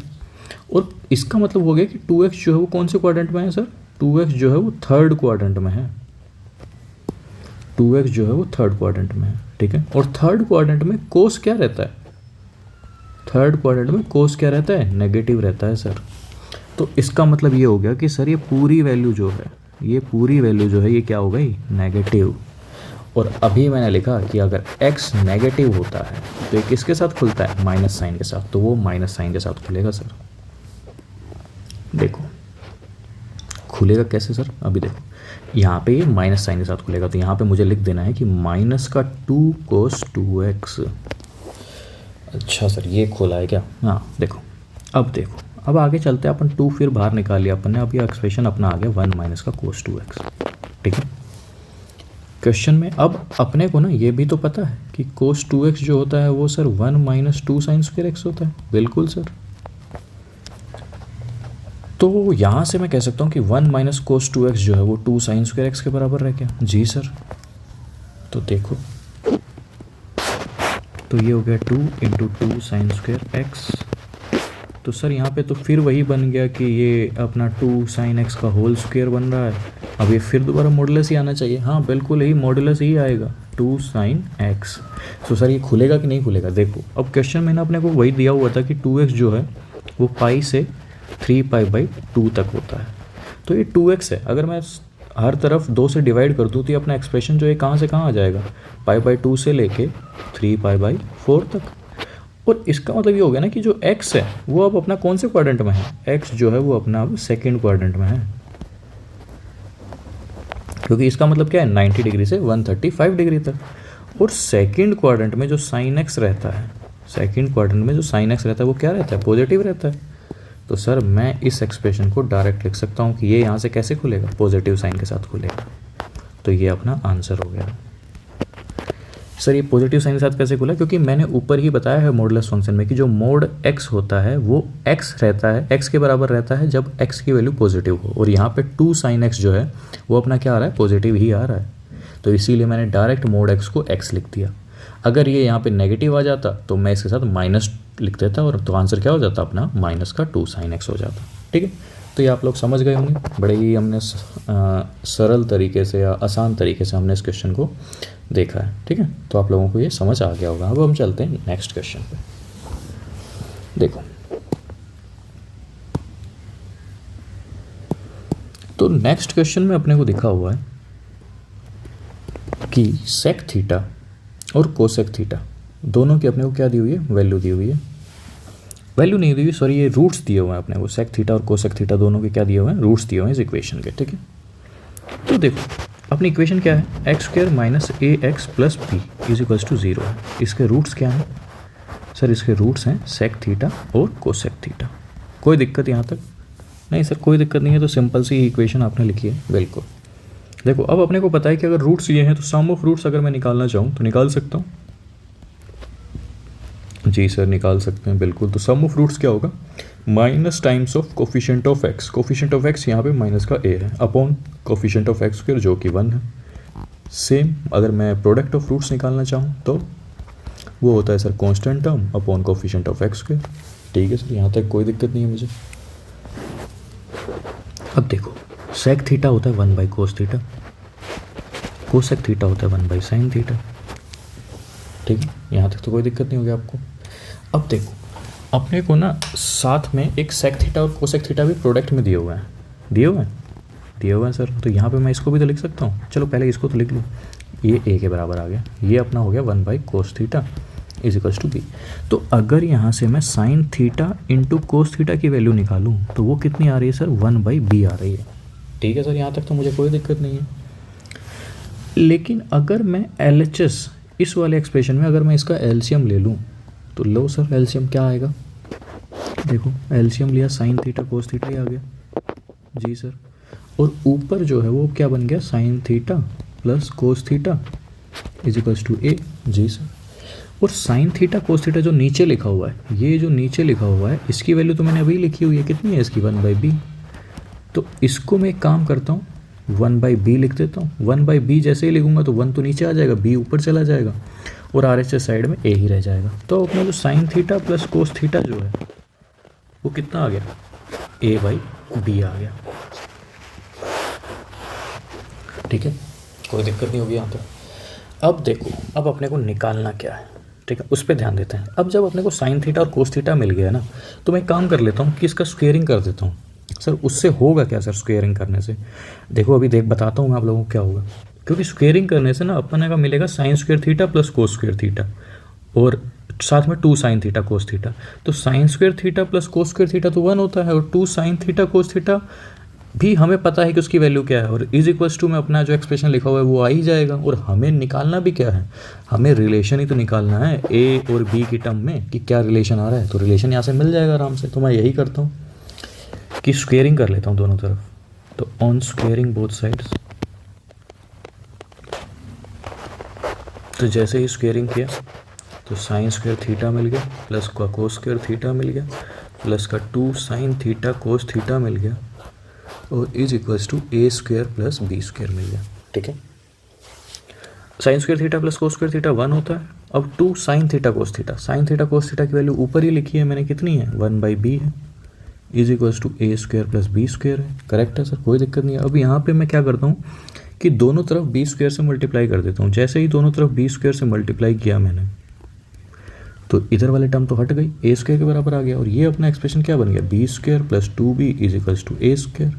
और इसका मतलब हो गया कि 2x जो है वो कौन से क्वाड्रेंट में है सर? 2x जो है वो थर्ड क्वाड्रेंट में है। 2x जो है वो थर्ड क्वाड्रेंट में है। ठीक है, और थर्ड क्वाड्रेंट में कोस क्या रहता है? थर्ड क्वाड्रेंट में कोस क्या रहता है? नेगेटिव रहता है सर। तो इसका मतलब ये हो गया कि सर ये पूरी वैल्यू जो है, ये पूरी वैल्यू जो है ये क्या हो गई? नेगेटिव। और अभी मैंने लिखा कि अगर x नेगेटिव होता है तो ये किसके साथ खुलता है? माइनस साइन के साथ। तो वो माइनस साइन के साथ खुलेगा सर। देखो खुलेगा कैसे सर? अभी देखो, यहाँ पे ये माइनस साइन के साथ खुलेगा, तो यहाँ पे मुझे लिख देना है कि -2 cos 2x। अच्छा सर, ये खोला है क्या? हाँ देखो, अब देखो, अब आगे चलते हैं अपन। 2 फिर बाहर निकाल लिया अपन ने, अब ये एक्सप्रेशन अपना आ गया 1 - cos 2x। ठीक है, क्वेश्चन में अब अपने को ना ये भी तो पता है कि cos 2x जो होता है वो सर 1 - 2 sin² x होता है। बिल्कुल सर, तो यहाँ से मैं कह सकता हूँ कि 1 - cos 2x जो है वो 2 sin² x के बराबर है क्या? जी सर, तो देखो, तो ये हो गया 2 × 2 sin² x। तो सर यहाँ पे तो फिर वही बन गया कि ये अपना 2 sin x का होल स्क्वायर बन रहा है। अब ये फिर दोबारा मॉडुलस ही आना चाहिए। हाँ बिल्कुल, यही मॉडुलस ही आएगा 2 sin x। तो सर ये खुलेगा कि नहीं खुलेगा? देखो, अब क्वेश्चन में ना अपने को वही दिया हुआ था कि 2x जो है वो पाई से 3π/2 तक होता है। तो ये 2x है, अगर मैं हर तरफ 2 से डिवाइड कर दूँ तो ये अपना एक्सप्रेशन जो है कहाँ से कहाँ आ जाएगा? π/2 से लेके 3π/4 तक। और इसका मतलब ये हो गया ना कि जो x है वो अब अपना कौन से क्वाड्रेंट में है? x जो है वो अपना अब सेकेंड क्वाड्रेंट में है, क्योंकि इसका मतलब क्या है? 90 डिग्री से 135 डिग्री तक। और सेकेंड क्वाड्रेंट में जो साइन x रहता है, सेकेंड क्वाड्रेंट में जो साइन x रहता है वो क्या रहता है? पॉजिटिव रहता है। तो सर मैं इस एक्सप्रेशन को डायरेक्ट लिख सकता हूँ कि ये यहाँ से कैसे खुलेगा? पॉजिटिव साइन के साथ खुलेगा। तो ये अपना आंसर हो गया। सर ये पॉजिटिव साइन के साथ कैसे खुला? क्योंकि मैंने ऊपर ही बताया है मॉडुलस फंक्शन में कि जो मोड x होता है वो x रहता है, x के बराबर रहता है जब x की वैल्यू पॉजिटिव हो। और यहाँ पे 2 sin x जो है वो अपना क्या आ रहा है? पॉजिटिव ही आ रहा है। तो इसीलिए मैंने डायरेक्ट मोड x को x लिख दिया। अगर ये यहाँ पे नेगेटिव आ जाता तो मैं इसके साथ माइनस लिख देता, और तो आंसर क्या हो जाता अपना? -2 sin x हो जाता। ठीक है, तो ये आप लोग समझ गए होंगे। बड़े ही हमने सरल तरीके से या आसान तरीके से हमने इस क्वेश्चन को देखा है। ठीक है, तो आप लोगों को ये समझ आ गया होगा। अब हम चलते हैं नेक्स्ट क्वेश्चन पे। देखो, तो नेक्स्ट क्वेश्चन में अपने को दिखा हुआ है कि सेक थीटा और कोसेक थीटा दोनों की अपने को क्या दी हुई है? वैल्यू दी हुई है। वैल्यू नहीं दी हुई, सॉरी, ये रूट्स दिए हुए हैं अपने को। सेक थीटा और कोसेक थीटा दोनों के क्या दिए हुए हैं? रूट्स दिए हुए हैं इस इक्वेशन के। ठीक है, तो देखो अपनी इक्वेशन क्या है? x² - ax + b = 0 है। इसके रूट्स क्या हैं? सर इसके रूट्स हैं सेक थीटा और कोसेक थीटा। कोई दिक्कत यहाँ तक? नहीं सर, कोई दिक्कत नहीं है। तो सिंपल सी इक्वेशन आपने लिखी है, बिल्कुल। देखो अब अपने को पता है कि अगर रूट्स ये हैं तो सम ऑफ रूट्स अगर मैं निकालना चाहूँ तो निकाल सकता हूँ। जी सर निकाल सकते हैं बिल्कुल। तो सम ऑफ रूट्स क्या होगा, minus times of coefficient of x, coefficient of x यहाँ पे माइनस का ए है, upon coefficient of x square जो कि 1 है। सेम अगर मैं प्रोडक्ट ऑफ रूट्स निकालना चाहूँ तो वो होता है sir constant term upon coefficient of x square. ठीक है सर, यहाँ तक कोई दिक्कत नहीं है मुझे। अब देखो सेक थीटा होता है 1 by cos theta, cosec theta होता है 1 बाई साइन थीटा। ठीक है, यहाँ तक तो कोई दिक्कत नहीं होगी आपको। अब देखो अपने को ना साथ में एक सेक थीटा और कोसेक थीटा भी प्रोडक्ट में दिए हुए हैं, दिए हुए हैं सर। तो यहाँ पे मैं इसको भी तो लिख सकता हूँ, चलो पहले इसको तो लिख लूँ। ये ए के बराबर आ गया, ये अपना हो गया 1 by cos theta is equals to b. तो अगर यहाँ से मैं sine theta into cos theta की वैल्यू निकालूँ तो वो कितनी आ रही है सर, 1 बाई बी आ रही है। ठीक है सर, यहाँ तक तो मुझे कोई दिक्कत नहीं है। लेकिन अगर मैं LHS इस वाले एक्सप्रेशन में अगर मैं इसका एलसीएम ले लूँ तो लो सर एलसीएम क्या आएगा, देखो एलसीएम लिया साइन थीटा कोस थीटा ही आ गया। जी सर, और ऊपर जो है वो क्या बन गया, sine theta plus cos theta is equals to a. जी सर, और साइन थीटा कोस थीटा जो नीचे लिखा हुआ है, ये जो नीचे लिखा हुआ है इसकी वैल्यू तो मैंने अभी लिखी हुई है, कितनी है इसकी, 1 बाई बी। तो इसको मैं एक काम करता हूँ 1 बाई बी लिख देता हूँ। 1 बाई बी जैसे ही लिखूंगा तो 1 तो नीचे आ जाएगा, बी ऊपर चला जाएगा और RHS साइड में ए ही रह जाएगा। तो अपना जो sign theta plus cos theta जो है वो कितना आ गया, ए बाई बी आ गया। ठीक है, कोई दिक्कत नहीं होगी यहाँ तक। अब देखो अब अपने को निकालना क्या है, ठीक है उस पर ध्यान देते हैं। अब जब अपने को साइन थीटा और कोस थीटा मिल गया ना तो मैं काम कर लेता हूँ कि इसका स्क्वेयरिंग कर देता हूँ। सर उससे होगा क्या सर स्क्वेयरिंग करने से, देखो अभी बताता हूँ मैं आप लोगों को क्या होगा। क्योंकि स्क्वेयरिंग करने से ना अपने का मिलेगा sign square theta plus cos square theta और साथ में 2 साइन थीटा कोस थीटा। तो sign square theta plus cos square theta तो 1 होता है और 2 साइन थीटा कोस थीटा भी हमें पता है कि उसकी वैल्यू क्या है, और इज इक्वल्स टू में अपना जो एक्सप्रेशन लिखा हुआ है वो आ ही जाएगा। और हमें निकालना भी क्या है, हमें रिलेशन ही तो निकालना है ए और बी की टर्म में कि क्या रिलेशन आ रहा है। तो रिलेशन यहाँ से मिल जाएगा आराम से। तो मैं यही करता हूँ कि स्क्वेयरिंग कर लेता हूँ दोनों तरफ। तो ऑन स्क्वेयरिंग बोथ साइड्स, तो जैसे ही स्क्वेयरिंग किया तो साइन स्क्वेयर थीटा मिल गया प्लस का कोस स्क्वेयर थीटा मिल गया प्लस का 2 साइन थीटा कोस थीटा मिल गया और is equals to A square plus B square मिल गया। ठीक है, sine square theta plus cos square theta 1 होता है। अब 2 sine theta cos theta, sine theta cos theta की वैल्यू ऊपर ही लिखी है मैंने, कितनी है, 1 बाई बी है, is equals to A square plus B square है। करेक्ट है सर, कोई दिक्कत नहीं है। अब यहाँ पे मैं क्या करता हूँ कि दोनों तरफ बी स्क्वेयर से मल्टीप्लाई कर देता हूँ। जैसे ही दोनों तरफ बी स्क्वेयर से मल्टीप्लाई किया मैंने तो इधर वाले टर्म तो हट गई, ए स्क्वेयर के बराबर आ गया। और ये अपना एक्सप्रेशन क्या बन गया, b square plus 2b is equals to A square.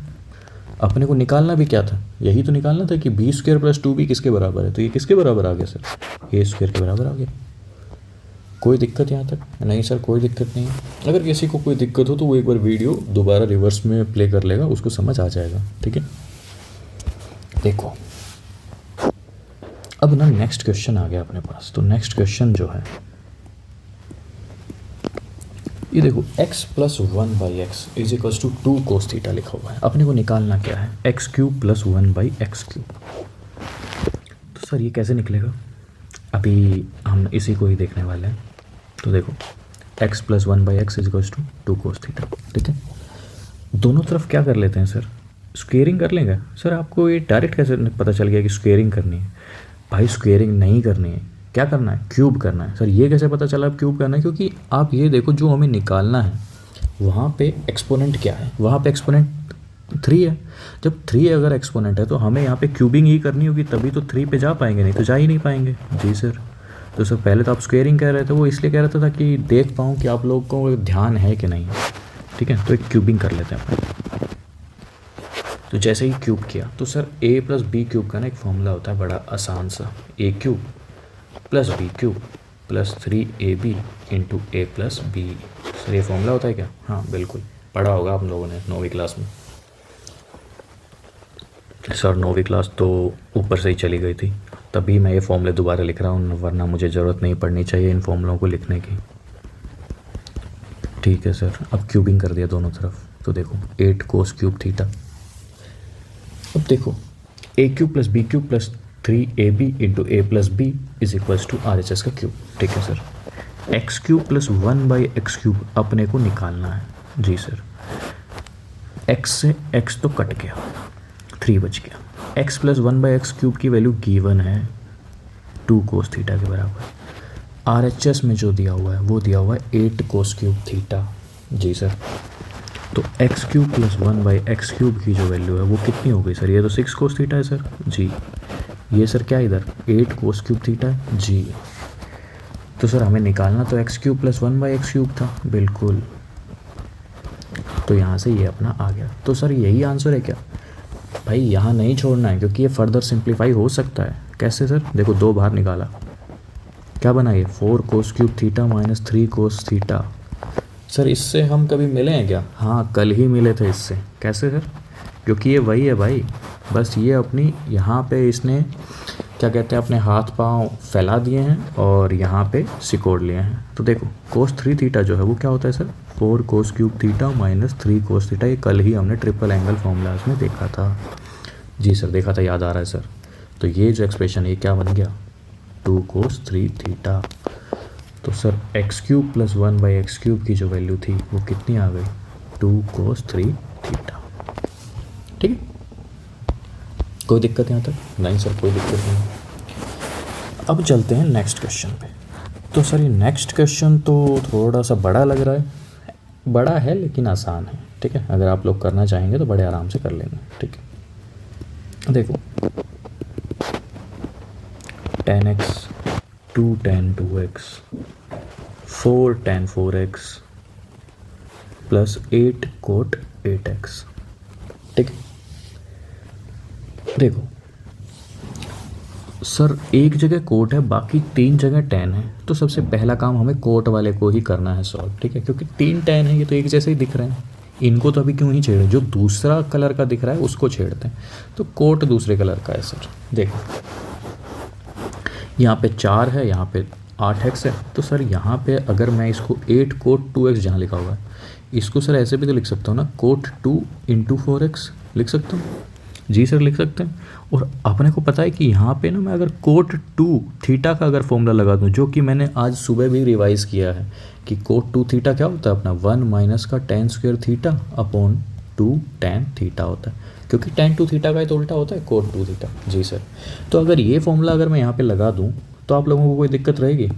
अपने को निकालना भी क्या था, यही तो निकालना था कि बी स्क्वेयर प्लस 2b किसके बराबर है। तो ये किसके बराबर आ गया सर, ए स्क्वेयर के बराबर आ गया। कोई दिक्कत यहाँ तक नहीं सर, कोई दिक्कत नहीं है। अगर किसी को कोई दिक्कत हो तो वो एक बार वीडियो दोबारा रिवर्स में प्ले कर लेगा, उसको समझ आ जाएगा। ठीक है, देखो अब ना नेक्स्ट क्वेश्चन आ गया अपने पास। तो नेक्स्ट क्वेश्चन जो है ये देखो x plus 1 by x is equals to 2 cos theta लिखा हुआ है। अपने को निकालना क्या है, x cube plus 1 by x cube. तो सर ये कैसे निकलेगा, अभी हम इसी को ही देखने वाले हैं। तो देखो x plus 1 by x is equals to 2 cos theta. ठीक है, दोनों तरफ क्या कर लेते हैं सर, स्क्वेयरिंग कर लेंगे। सर आपको ये डायरेक्ट कैसे पता चल गया कि स्क्वेयरिंग करनी है, भाई स्क्वेयरिंग नहीं करनी है, क्या करना है, क्यूब करना है। सर ये कैसे पता चला अब क्यूब करना है, क्योंकि आप ये देखो जो हमें निकालना है वहाँ पे एक्सपोनेंट क्या है, वहाँ पे एक्सपोनेंट 3 है। जब 3 अगर एक्सपोनेंट है तो हमें यहाँ पे क्यूबिंग ही करनी होगी, तभी तो 3 पे जा पाएंगे, नहीं तो जा ही नहीं पाएंगे। जी सर, तो सर पहले तो आप स्क्वेयरिंग कह रहे थे, वो इसलिए कह रहा था कि देख पाऊँ कि आप लोगों को ध्यान है कि नहीं। ठीक है, तो एक क्यूबिंग कर लेते हैं। तो जैसे ही क्यूब किया तो sir a plus B cube का ना एक फॉर्मूला होता है बड़ा आसान सा, a cube plus B cube plus 3ab into A plus b. Sir ये फॉर्मूला होता है क्या, हाँ बिल्कुल पढ़ा होगा आप लोगों ने 9वीं क्लास में। सर 9वीं क्लास तो ऊपर से ही चली गई थी, तभी मैं ये फॉर्मूले दोबारा लिख रहा हूँ, वरना मुझे ज़रूरत नहीं पड़नी चाहिए इन फॉर्मूलों को लिखने की। ठीक है सर, अब क्यूबिंग कर दिया दोनों तरफ। तो देखो 8 कोस क्यूब थीटा। अब देखो A cube plus B cube plus 3ab into A plus B is equals to R H S का क्यूब। ठीक है sir. X cube plus 1/x cube अपने को निकालना है। जी सर। x से x तो कट गया, 3 बच गया। x प्लस 1/x क्यूब की वैल्यू गिवन है 2 कोस थीटा के बराबर। आर एच एस में जो दिया हुआ है वो दिया हुआ है 8 कोस क्यूब थीटा। जी सर। तो x cube plus 1/x cube की जो वैल्यू है वो कितनी हो गई सर? ये तो 6 कोस थीटा है सर। जी। ये सर क्या इधर 8 कोस क्यूब थीटा है। जी। तो सर हमें निकालना तो x cube plus 1/x cube था। बिल्कुल। तो यहाँ से ये अपना आ गया। तो सर यही आंसर है क्या भाई? यहाँ नहीं छोड़ना है क्योंकि ये फर्दर सिंप्लीफाई हो सकता है। कैसे सर? देखो 2 बाहर निकाला, क्या बना ये 4 cos cube theta minus 3 cos theta. Sir इससे हम कभी मिले हैं क्या? हाँ कल ही मिले थे इससे। कैसे सर? क्योंकि ये वही है भाई, बस ये अपनी यहाँ पे इसने क्या कहते हैं अपने हाथ पांव फैला दिए हैं और यहाँ पे सिकोड़ लिए हैं। तो देखो कोस 3 थीटा जो है वो क्या होता है sir? 4 cos cube theta minus 3 cos theta. ये कल ही हमने ट्रिपल एंगल फॉर्मूलाज में देखा था। जी सर देखा था, याद आ रहा है सर। तो ये जो एक्सप्रेशन है ये क्या बन गया? 2 कोस 3 थीटा। तो sir X cube plus 1/x cube की जो वैल्यू थी वो कितनी आ गई? 2 कोस 3 थीटा। ठीक है, कोई दिक्कत यहाँ तक? नहीं सर कोई दिक्कत नहीं। अब चलते हैं नेक्स्ट क्वेश्चन पे। तो सर ये नेक्स्ट क्वेश्चन तो थोड़ा सा बड़ा लग रहा है। बड़ा है लेकिन आसान है। ठीक है, अगर आप लोग करना चाहेंगे तो बड़े आराम से कर लेंगे। ठीक है, देखो 10x 2 tan 2x 4 tan 4x plus 8 coat 8x। ठीक है, देखो सर एक जगह कोट है, बाकी 3 जगह टैन है। तो सबसे पहला काम हमें कोट वाले को ही करना है सॉल्व। ठीक है, क्योंकि 3 टैन है, ये तो एक जैसे ही दिख रहे हैं, इनको तो अभी क्यों ही छेड़े, जो दूसरा कलर का दिख रहा है उसको छेड़ते हैं। तो कोट दूसरे कलर का है सर। देखो यहाँ पे 4 है, यहाँ पे 8x है। तो सर यहाँ पे अगर मैं इसको 8 कोट 2x जहाँ लिखा हुआ है, इसको सर ऐसे भी तो लिख सकता हूँ ना, कोट 2 इंटू 4x लिख सकता हूँ। जी सर लिख सकते हैं। और अपने को पता है कि यहाँ पे ना मैं अगर कोट 2 थीटा का अगर फॉर्मूला लगा दूँ, जो कि मैंने आज सुबह भी रिवाइज़ किया है कि कोट 2 थीटा क्या होता है अपना 1 माइनस का tan square theta upon 2 tan theta होता है, क्योंकि tan 2 थीटा का ही तो उल्टा होता है कोट 2 थीटा। जी सर। तो अगर ये फॉर्मूला अगर मैं यहाँ पे लगा दूँ तो आप लोगों को कोई दिक्कत रहेगी?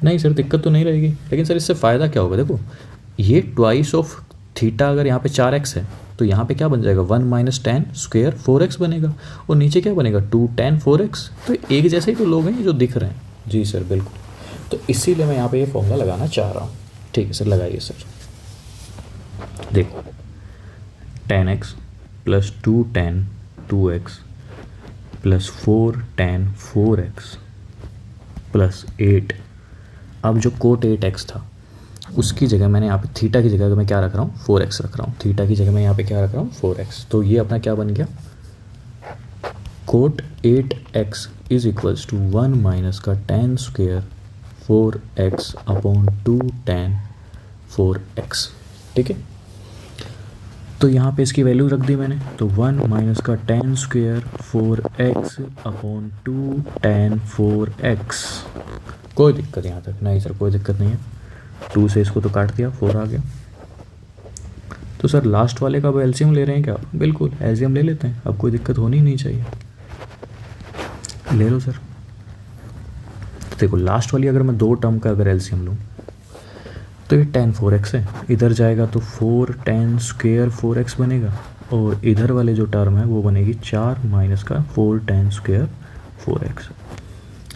नहीं सर दिक्कत तो नहीं रहेगी। लेकिन सर इससे फ़ायदा क्या होगा? देखो ये ट्वाइस ऑफ थीटा अगर यहाँ पे 4x है तो यहाँ पे क्या बन जाएगा 1 माइनस tan स्क्वायर 4x बनेगा, और नीचे क्या बनेगा 2 tan 4x। तो एक जैसे ही तो लोग हैं जो दिख रहे हैं। जी सर बिल्कुल। तो इसीलिए मैं यहाँ पे ये फॉर्मूला लगाना चाह रहा हूँ। ठीक है सर लगाइए सर। देखो tan x plus 2 tan 2x plus 4 tan 4x plus 8। अब जो कोट 8x था उसकी जगह मैंने यहाँ पे थीटा की जगह मैं क्या रख रहा हूँ 4x रख रहा हूँ। थीटा की जगह मैं यहाँ पे क्या रख रहा हूँ 4x। तो ये अपना क्या बन गया cot 8x is equals to 1 minus का tan square 4x upon 2 tan 4x। ठीक है, तो यहाँ पे इसकी वैल्यू रख दी मैंने। तो 1 माइनस का tan square 4x upon 2 tan 4x। कोई दिक्कत यहाँ तक? नहीं सर कोई दिक्कत नहीं है। 2 से इसको तो काट दिया, 4 आ गया। तो सर लास्ट वाले का अब एलसीएम ले रहे हैं क्या? बिल्कुल एलसीएम ले लेते हैं, अब कोई दिक्कत होनी नहीं चाहिए। ले लो सर। तो देखो लास्ट वाली अगर मैं 2 टर्म का अगर एलसीएम लूँ तो ये tan 4x है, इधर जाएगा तो 4 tan स्क्वायर 4x बनेगा, और इधर वाले जो टर्म है वो बनेगी 4 माइनस का 4 tan स्क्वायर 4x।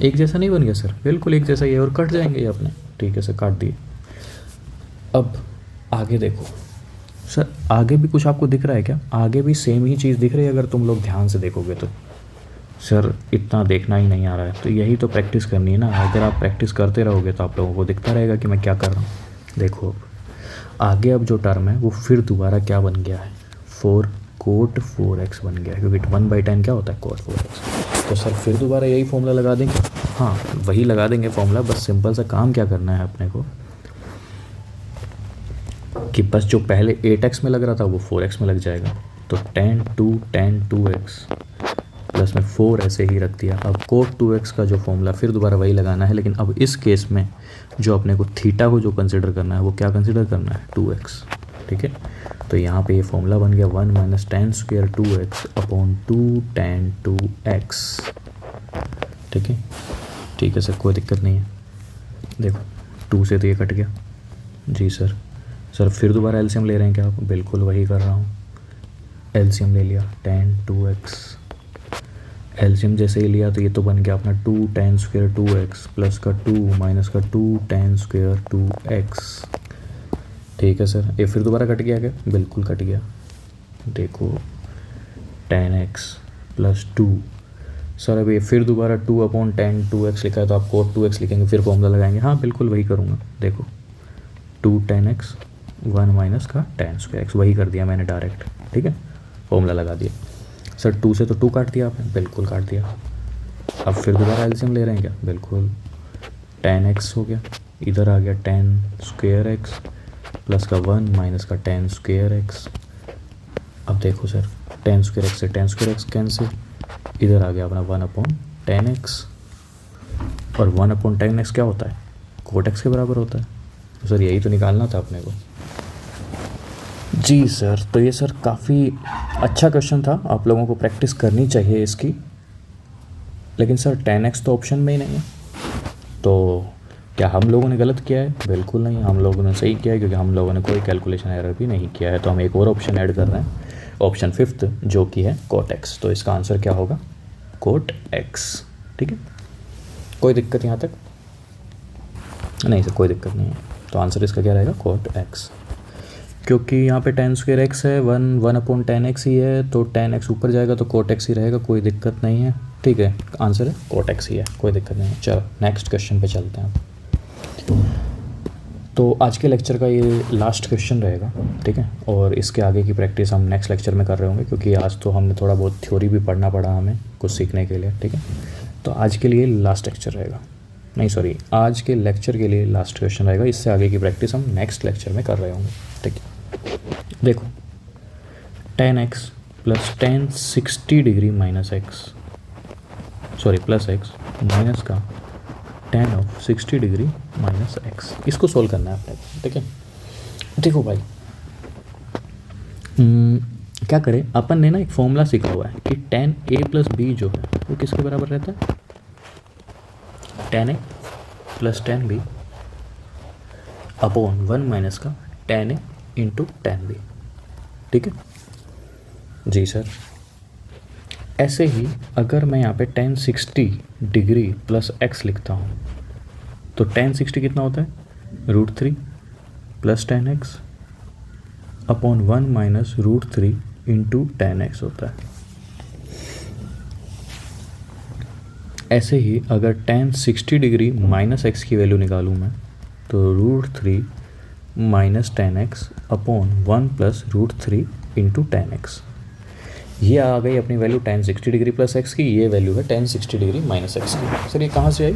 एक जैसा नहीं बन गया सर? बिल्कुल एक जैसा ही है, और कट जाएंगे ये अपने। ठीक है सर काट दिए। अब आगे देखो सर, आगे भी कुछ आपको दिख रहा है क्या? आगे भी सेम ही चीज़ दिख रही है अगर तुम लोग ध्यान से देखोगे तो। सर इतना देखना ही नहीं आ रहा है, तो यही तो प्रैक्टिस करनी है ना। अगर आप प्रैक्टिस करते रहोगे तो आप लोगों को दिखता रहेगा कि मैं क्या कर रहा हूँ। देखो अब आगे अब जो टर्म है वो फिर दोबारा क्या बन गया है 4 कोट 4x बन गया है, क्योंकि 1/10 क्या होता है कोट 4x। तो सर फिर दोबारा यही फॉर्मूला लगा देंगे। हाँ वही लगा देंगे फॉर्मूला, बस सिंपल सा काम क्या करना है अपने को कि बस जो पहले 8x में लग रहा था वो 4x में लग जाएगा। तो tan 2x प्लस में 4 ऐसे ही रख दिया। अब cot 2x का जो फॉर्मूला फिर दोबारा वही लगाना है, लेकिन अब इस केस में जो अपने को थीटा को जो कंसिडर करना है वो क्या कंसिडर करना है, 2x। ठीक है, तो यहाँ पे ये फॉर्मूला बन गया 1 minus tan square 2x upon 2 tan 2x। ठीक है, ठीक है सर, कोई दिक्कत नहीं है। देखो 2 से तो ये कट गया। जी सर, सर फिर दोबारा एलसीएम ले रहे हैं क्या आप? बिल्कुल वही कर रहा हूँ, एलसीएम ले लिया tan 2x। एलसीएम जैसे ही लिया तो ये तो बन गया अपना 2 tan स्क्वायर 2x प्लस का 2 माइनस का 2 tan स्क्वायर 2x। ठीक है सर, ये फिर दोबारा कट गया क्या? बिल्कुल कट गया। देखो tan x प्लस 2। सर अब ये फिर दोबारा 2 अपॉन tan 2x लिखा है तो आप cot 2x लिखेंगे, फिर फॉर्मूला लगाएंगे। हाँ बिल्कुल वही करूँगा। देखो 2 tan x 1 माइनस का tan स्क्वायर x, वही कर दिया मैंने डायरेक्ट। ठीक है, फॉर्मूला लगा दिया। सर 2 से तो 2 काट दिया आपने? बिल्कुल काट दिया। अब फिर दोबारा एलसीएम ले रहे हैं क्या? बिल्कुल। tan x हो गया, इधर आ गया tan स्क्वायर x प्लस का 1 माइनस का tan स्क्वायर x। अब देखो सर tan स्क्वायर x से tan स्क्वायर x कैंसिल, इधर आ गया अपना 1 अपॉन tan x, और 1 अपॉन tan x क्या होता है? cot x के बराबर होता है। तो सर यही तो निकालना था अपने को। जी सर, तो ये सर काफ़ी अच्छा क्वेश्चन था, आप लोगों को प्रैक्टिस करनी चाहिए इसकी। लेकिन सर tan x तो ऑप्शन में ही नहीं है, तो क्या हम लोगों ने गलत किया है? बिल्कुल नहीं, हम लोगों ने सही किया है, क्योंकि हम लोगों ने कोई कैलकुलेशन एरर भी नहीं किया है। तो हम एक और ऑप्शन ऐड कर रहे हैं, ऑप्शन 5 जो कि है cot x। तो इसका आंसर क्या होगा? cot x। ठीक है, कोई दिक्कत यहाँ तक? नहीं सर कोई दिक्कत नहीं है। तो आंसर इसका क्या रहेगा? cot x, क्योंकि यहाँ पे tan स्क्वायर x है, 1 अपॉन tan x ही है, तो tan x ऊपर जाएगा तो cot x ही रहेगा, कोई दिक्कत नहीं है। ठीक है, आंसर है cot x ही है, कोई दिक्कत नहीं है। चलो नेक्स्ट क्वेश्चन पे चलते हैं। तो आज के लेक्चर का ये लास्ट क्वेश्चन रहेगा। ठीक है, और इसके आगे की प्रैक्टिस हम नेक्स्ट लेक्चर में कर रहे होंगे, क्योंकि आज तो हमने थोड़ा बहुत थ्योरी भी पढ़ना पड़ा हमें कुछ सीखने के लिए। ठीक है, तो आज के लिए लास्ट लेक्चर रहेगा, नहीं सॉरी, आज के लेक्चर के लिए लास्ट क्वेश्चन रहेगा। इससे आगे की प्रैक्टिस हम नेक्स्ट लेक्चर में कर रहे होंगे। ठीक है, देखो tan x plus tan 60 degree minus x, sorry plus x minus का tan of 60 degree minus x, इसको सोल्व करना है अपने को। ठीक है, देखो भाई क्या करें, अपन ने ना एक फॉर्मूला सीखा हुआ है कि tan a प्लस बी जो है वो किसके बराबर रहता है? tan a plus tan b upon 1 minus का tan a into tan b। ठीक है जी सर, ऐसे ही अगर मैं यहाँ पे tan 60 डिग्री प्लस x लिखता हूँ तो tan 60 कितना होता है? √3 plus tan x upon 1 minus √3 into tan x होता है। ऐसे ही अगर tan 60 डिग्री माइनस x की वैल्यू निकालूँ मैं तो √3 minus tan x upon 1 plus √3 into tan x। ये आ गई अपनी value tan 60 degree plus x की, ये वैल्यू है tan 60 डिग्री माइनस x की। सर ये कहाँ से आई?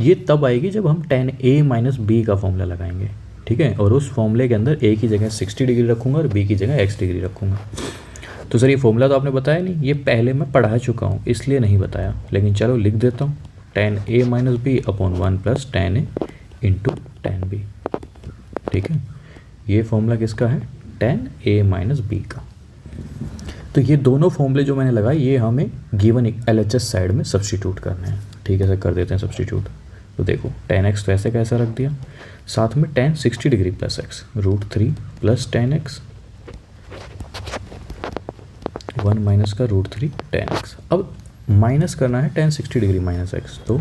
ये तब आएगी जब हम tan a माइनस b का फॉर्मूला लगाएंगे। ठीक है, और उस फॉर्मूले के अंदर a की जगह 60 डिग्री रखूँगा और b की जगह x डिग्री रखूँगा। तो सर ये फॉर्मूला तो आपने बताया नहीं, ये पहले मैं पढ़ा चुका हूँ इसलिए नहीं बताया, लेकिन चलो लिख देता हूँ, tan a minus b upon 1 plus tan a into tan b। ठीक है, ये फॉर्मूला किसका है? tan a माइनस b का। तो ये दोनों फॉर्मूले जो मैंने लगाए ये हमें गिवन LHS साइड में सब्स्टिट्यूट करने हैं। ठीक है सर, कर देते हैं सब्स्टिट्यूट। तो देखो tan x तो ऐसे कैसा रख दिया, साथ में tan 60 degree plus x √3 plus tan x 1 minus का √3 tan x। अब माइनस करना है tan 60 डिग्री माइनस x, तो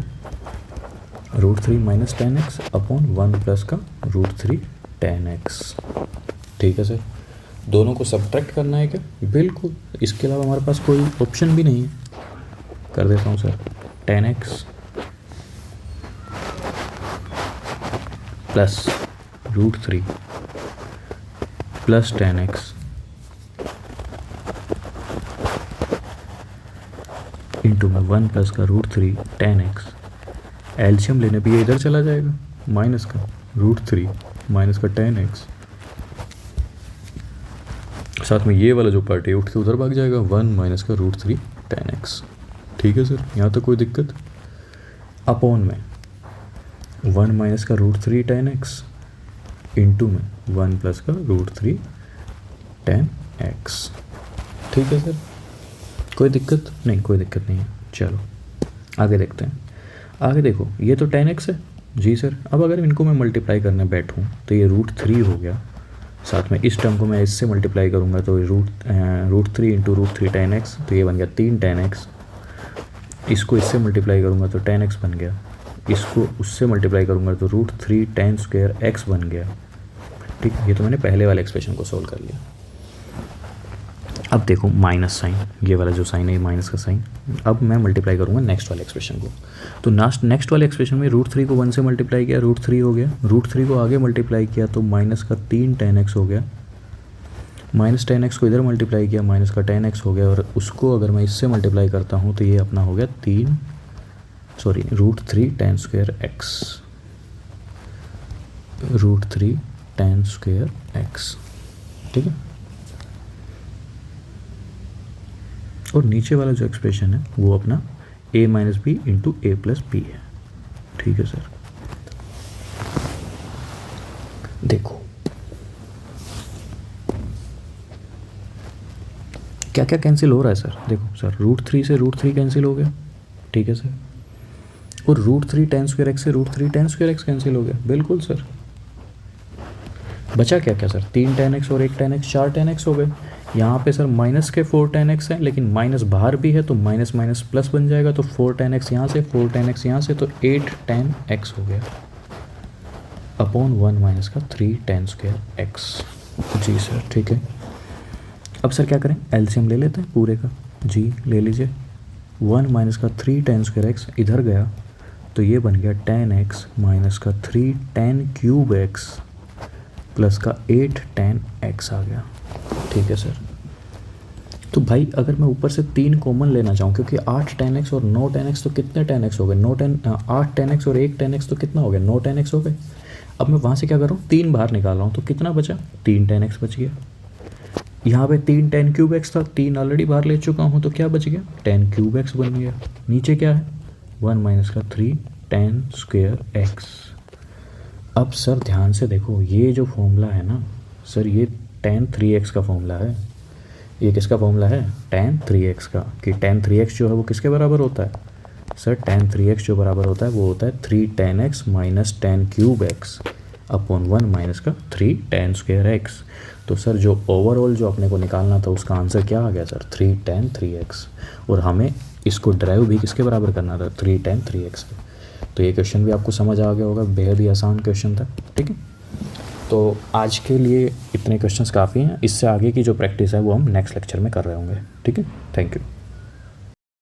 √3 minus tan x upon 1 plus का √3 tan x। ठीक है सर, दोनों को सब्ट्रैक्ट करना है क्या? बिल्कुल, इसके अलावा हमारे पास कोई ऑप्शन भी नहीं है। कर देता हूँ sir, tan x plus √3 plus tan x into में 1 प्लस का √3 tan x। एल्शियम लेने पे ये इधर चला जाएगा, माइनस का √3 माइनस का tan x। साथ में ये वाला जो पार्ट है उठ के उधर भाग जाएगा, 1 माइनस का √3 tan x। ठीक है सर, यहाँ तक कोई दिक्कत? अपॉन में 1 माइनस का √3 tan x इंटू में 1 प्लस का √3 tan x। ठीक है सर, कोई दिक्कत नहीं? कोई दिक्कत नहीं है। चलो आगे देखते हैं। आगे देखो, ये तो tan x है जी सर। अब अगर इनको मैं मल्टीप्लाई करने बैठूँ तो ये √3 हो गया, साथ में इस टर्म को मैं इससे मल्टीप्लाई करूँगा तो √3 इंटू √3 tan x, तो ये बन गया 3 tan x। इसको इससे मल्टीप्लाई करूँगा तो tan x बन गया, इसको उससे मल्टीप्लाई करूँगा तो √3 tan स्क्वायर x बन गया। ठीक, ये तो मैंने पहले वाले एक्सप्रेशन को सोल्व कर लिया। अब देखो माइनस साइन, ये वाला जो साइन है, माइनस का साइन। अब मैं मल्टीप्लाई करूँगा नेक्स्ट वाले एक्सप्रेशन को। तो नेक्स्ट वाले एक्सप्रेशन में √3 को 1 से मल्टीप्लाई किया, √3 हो गया। √3 को आगे मल्टीप्लाई किया तो माइनस का 3 tan x हो गया। माइनस tan x को इधर मल्टीप्लाई किया, माइनस का tan x हो गया। और उसको अगर मैं इससे मल्टीप्लाई करता हूँ तो ये अपना हो गया √3 tan square x, √3 tan square x। ठीक है, और नीचे वाला जो एक्सप्रेशन है वो अपना a minus b into A plus b है। ठीक है सर, देखो क्या क्या कैंसिल हो रहा है सर। देखो सर, √3 से √3 कैंसिल हो गया। ठीक है सर, और √3 tan स्क्वायर x से √3 tan स्क्वायर x कैंसिल हो गया। बिल्कुल सर, बचा क्या क्या सर? 3 tan x और 1 tan x, 4 tan x हो गए। यहाँ पे सर माइनस के 4 tan x है, लेकिन माइनस बाहर भी है तो माइनस माइनस प्लस बन जाएगा। तो 4 tan x यहाँ से, 4 tan x यहाँ से, तो 8 tan x हो गया अपॉन 1 माइनस का 3 tan स्क्वायर x। जी सर, ठीक है। अब सर क्या करें, एलसीएम ले लेते हैं पूरे का। जी ले लीजिए। 1 माइनस का 3 tan स्क्वायर x इधर गया तो ये बन गया tan x माइनस का 3 tan क्यूब x प्लस का 8 tan x आ गया। ठीक है सर। तो भाई अगर मैं ऊपर से 3 कॉमन लेना चाहूँ, क्योंकि 8 tan x और 9 tan x तो कितने tan x हो गए? 8 tan x और 1 tan x तो कितना हो गया? 9 tan x हो गए। अब मैं वहाँ से क्या कर रहा हूँ, 3 बाहर निकाल रहा हूँ तो कितना बचा? 3 tan x बच गया। यहाँ पे 3 tan क्यूब x था, 3 ऑलरेडी बाहर ले चुका हूँ, तो क्या बच गया? tan क्यूब x बन गया। नीचे क्या है? 1 माइनस का 3 tan स्क्वायर x। अब सर ध्यान से देखो, ये जो फॉर्मूला है ना सर, ये tan 3x का फॉर्मूला है। ये किसका फॉर्मूला है? tan 3x का। कि tan 3x जो है वो किसके बराबर होता है सर? tan 3x जो बराबर होता है वो होता है 3 tan x minus tan cube x upon 1 minus का 3 tan स्क्वायर x। तो सर जो ओवरऑल जो अपने को निकालना था उसका आंसर क्या आ गया सर? 3 tan 3x। और हमें इसको ड्राइव भी किसके बराबर करना था? 3 tan 3x। तो ये क्वेश्चन भी आपको समझ आ गया होगा, बेहद ही आसान क्वेश्चन था। ठीक है, तो आज के लिए इतने क्वेश्चंस काफ़ी हैं। इससे आगे की जो प्रैक्टिस है वो हम नेक्स्ट लेक्चर में कर रहे होंगे। ठीक है, थैंक यू।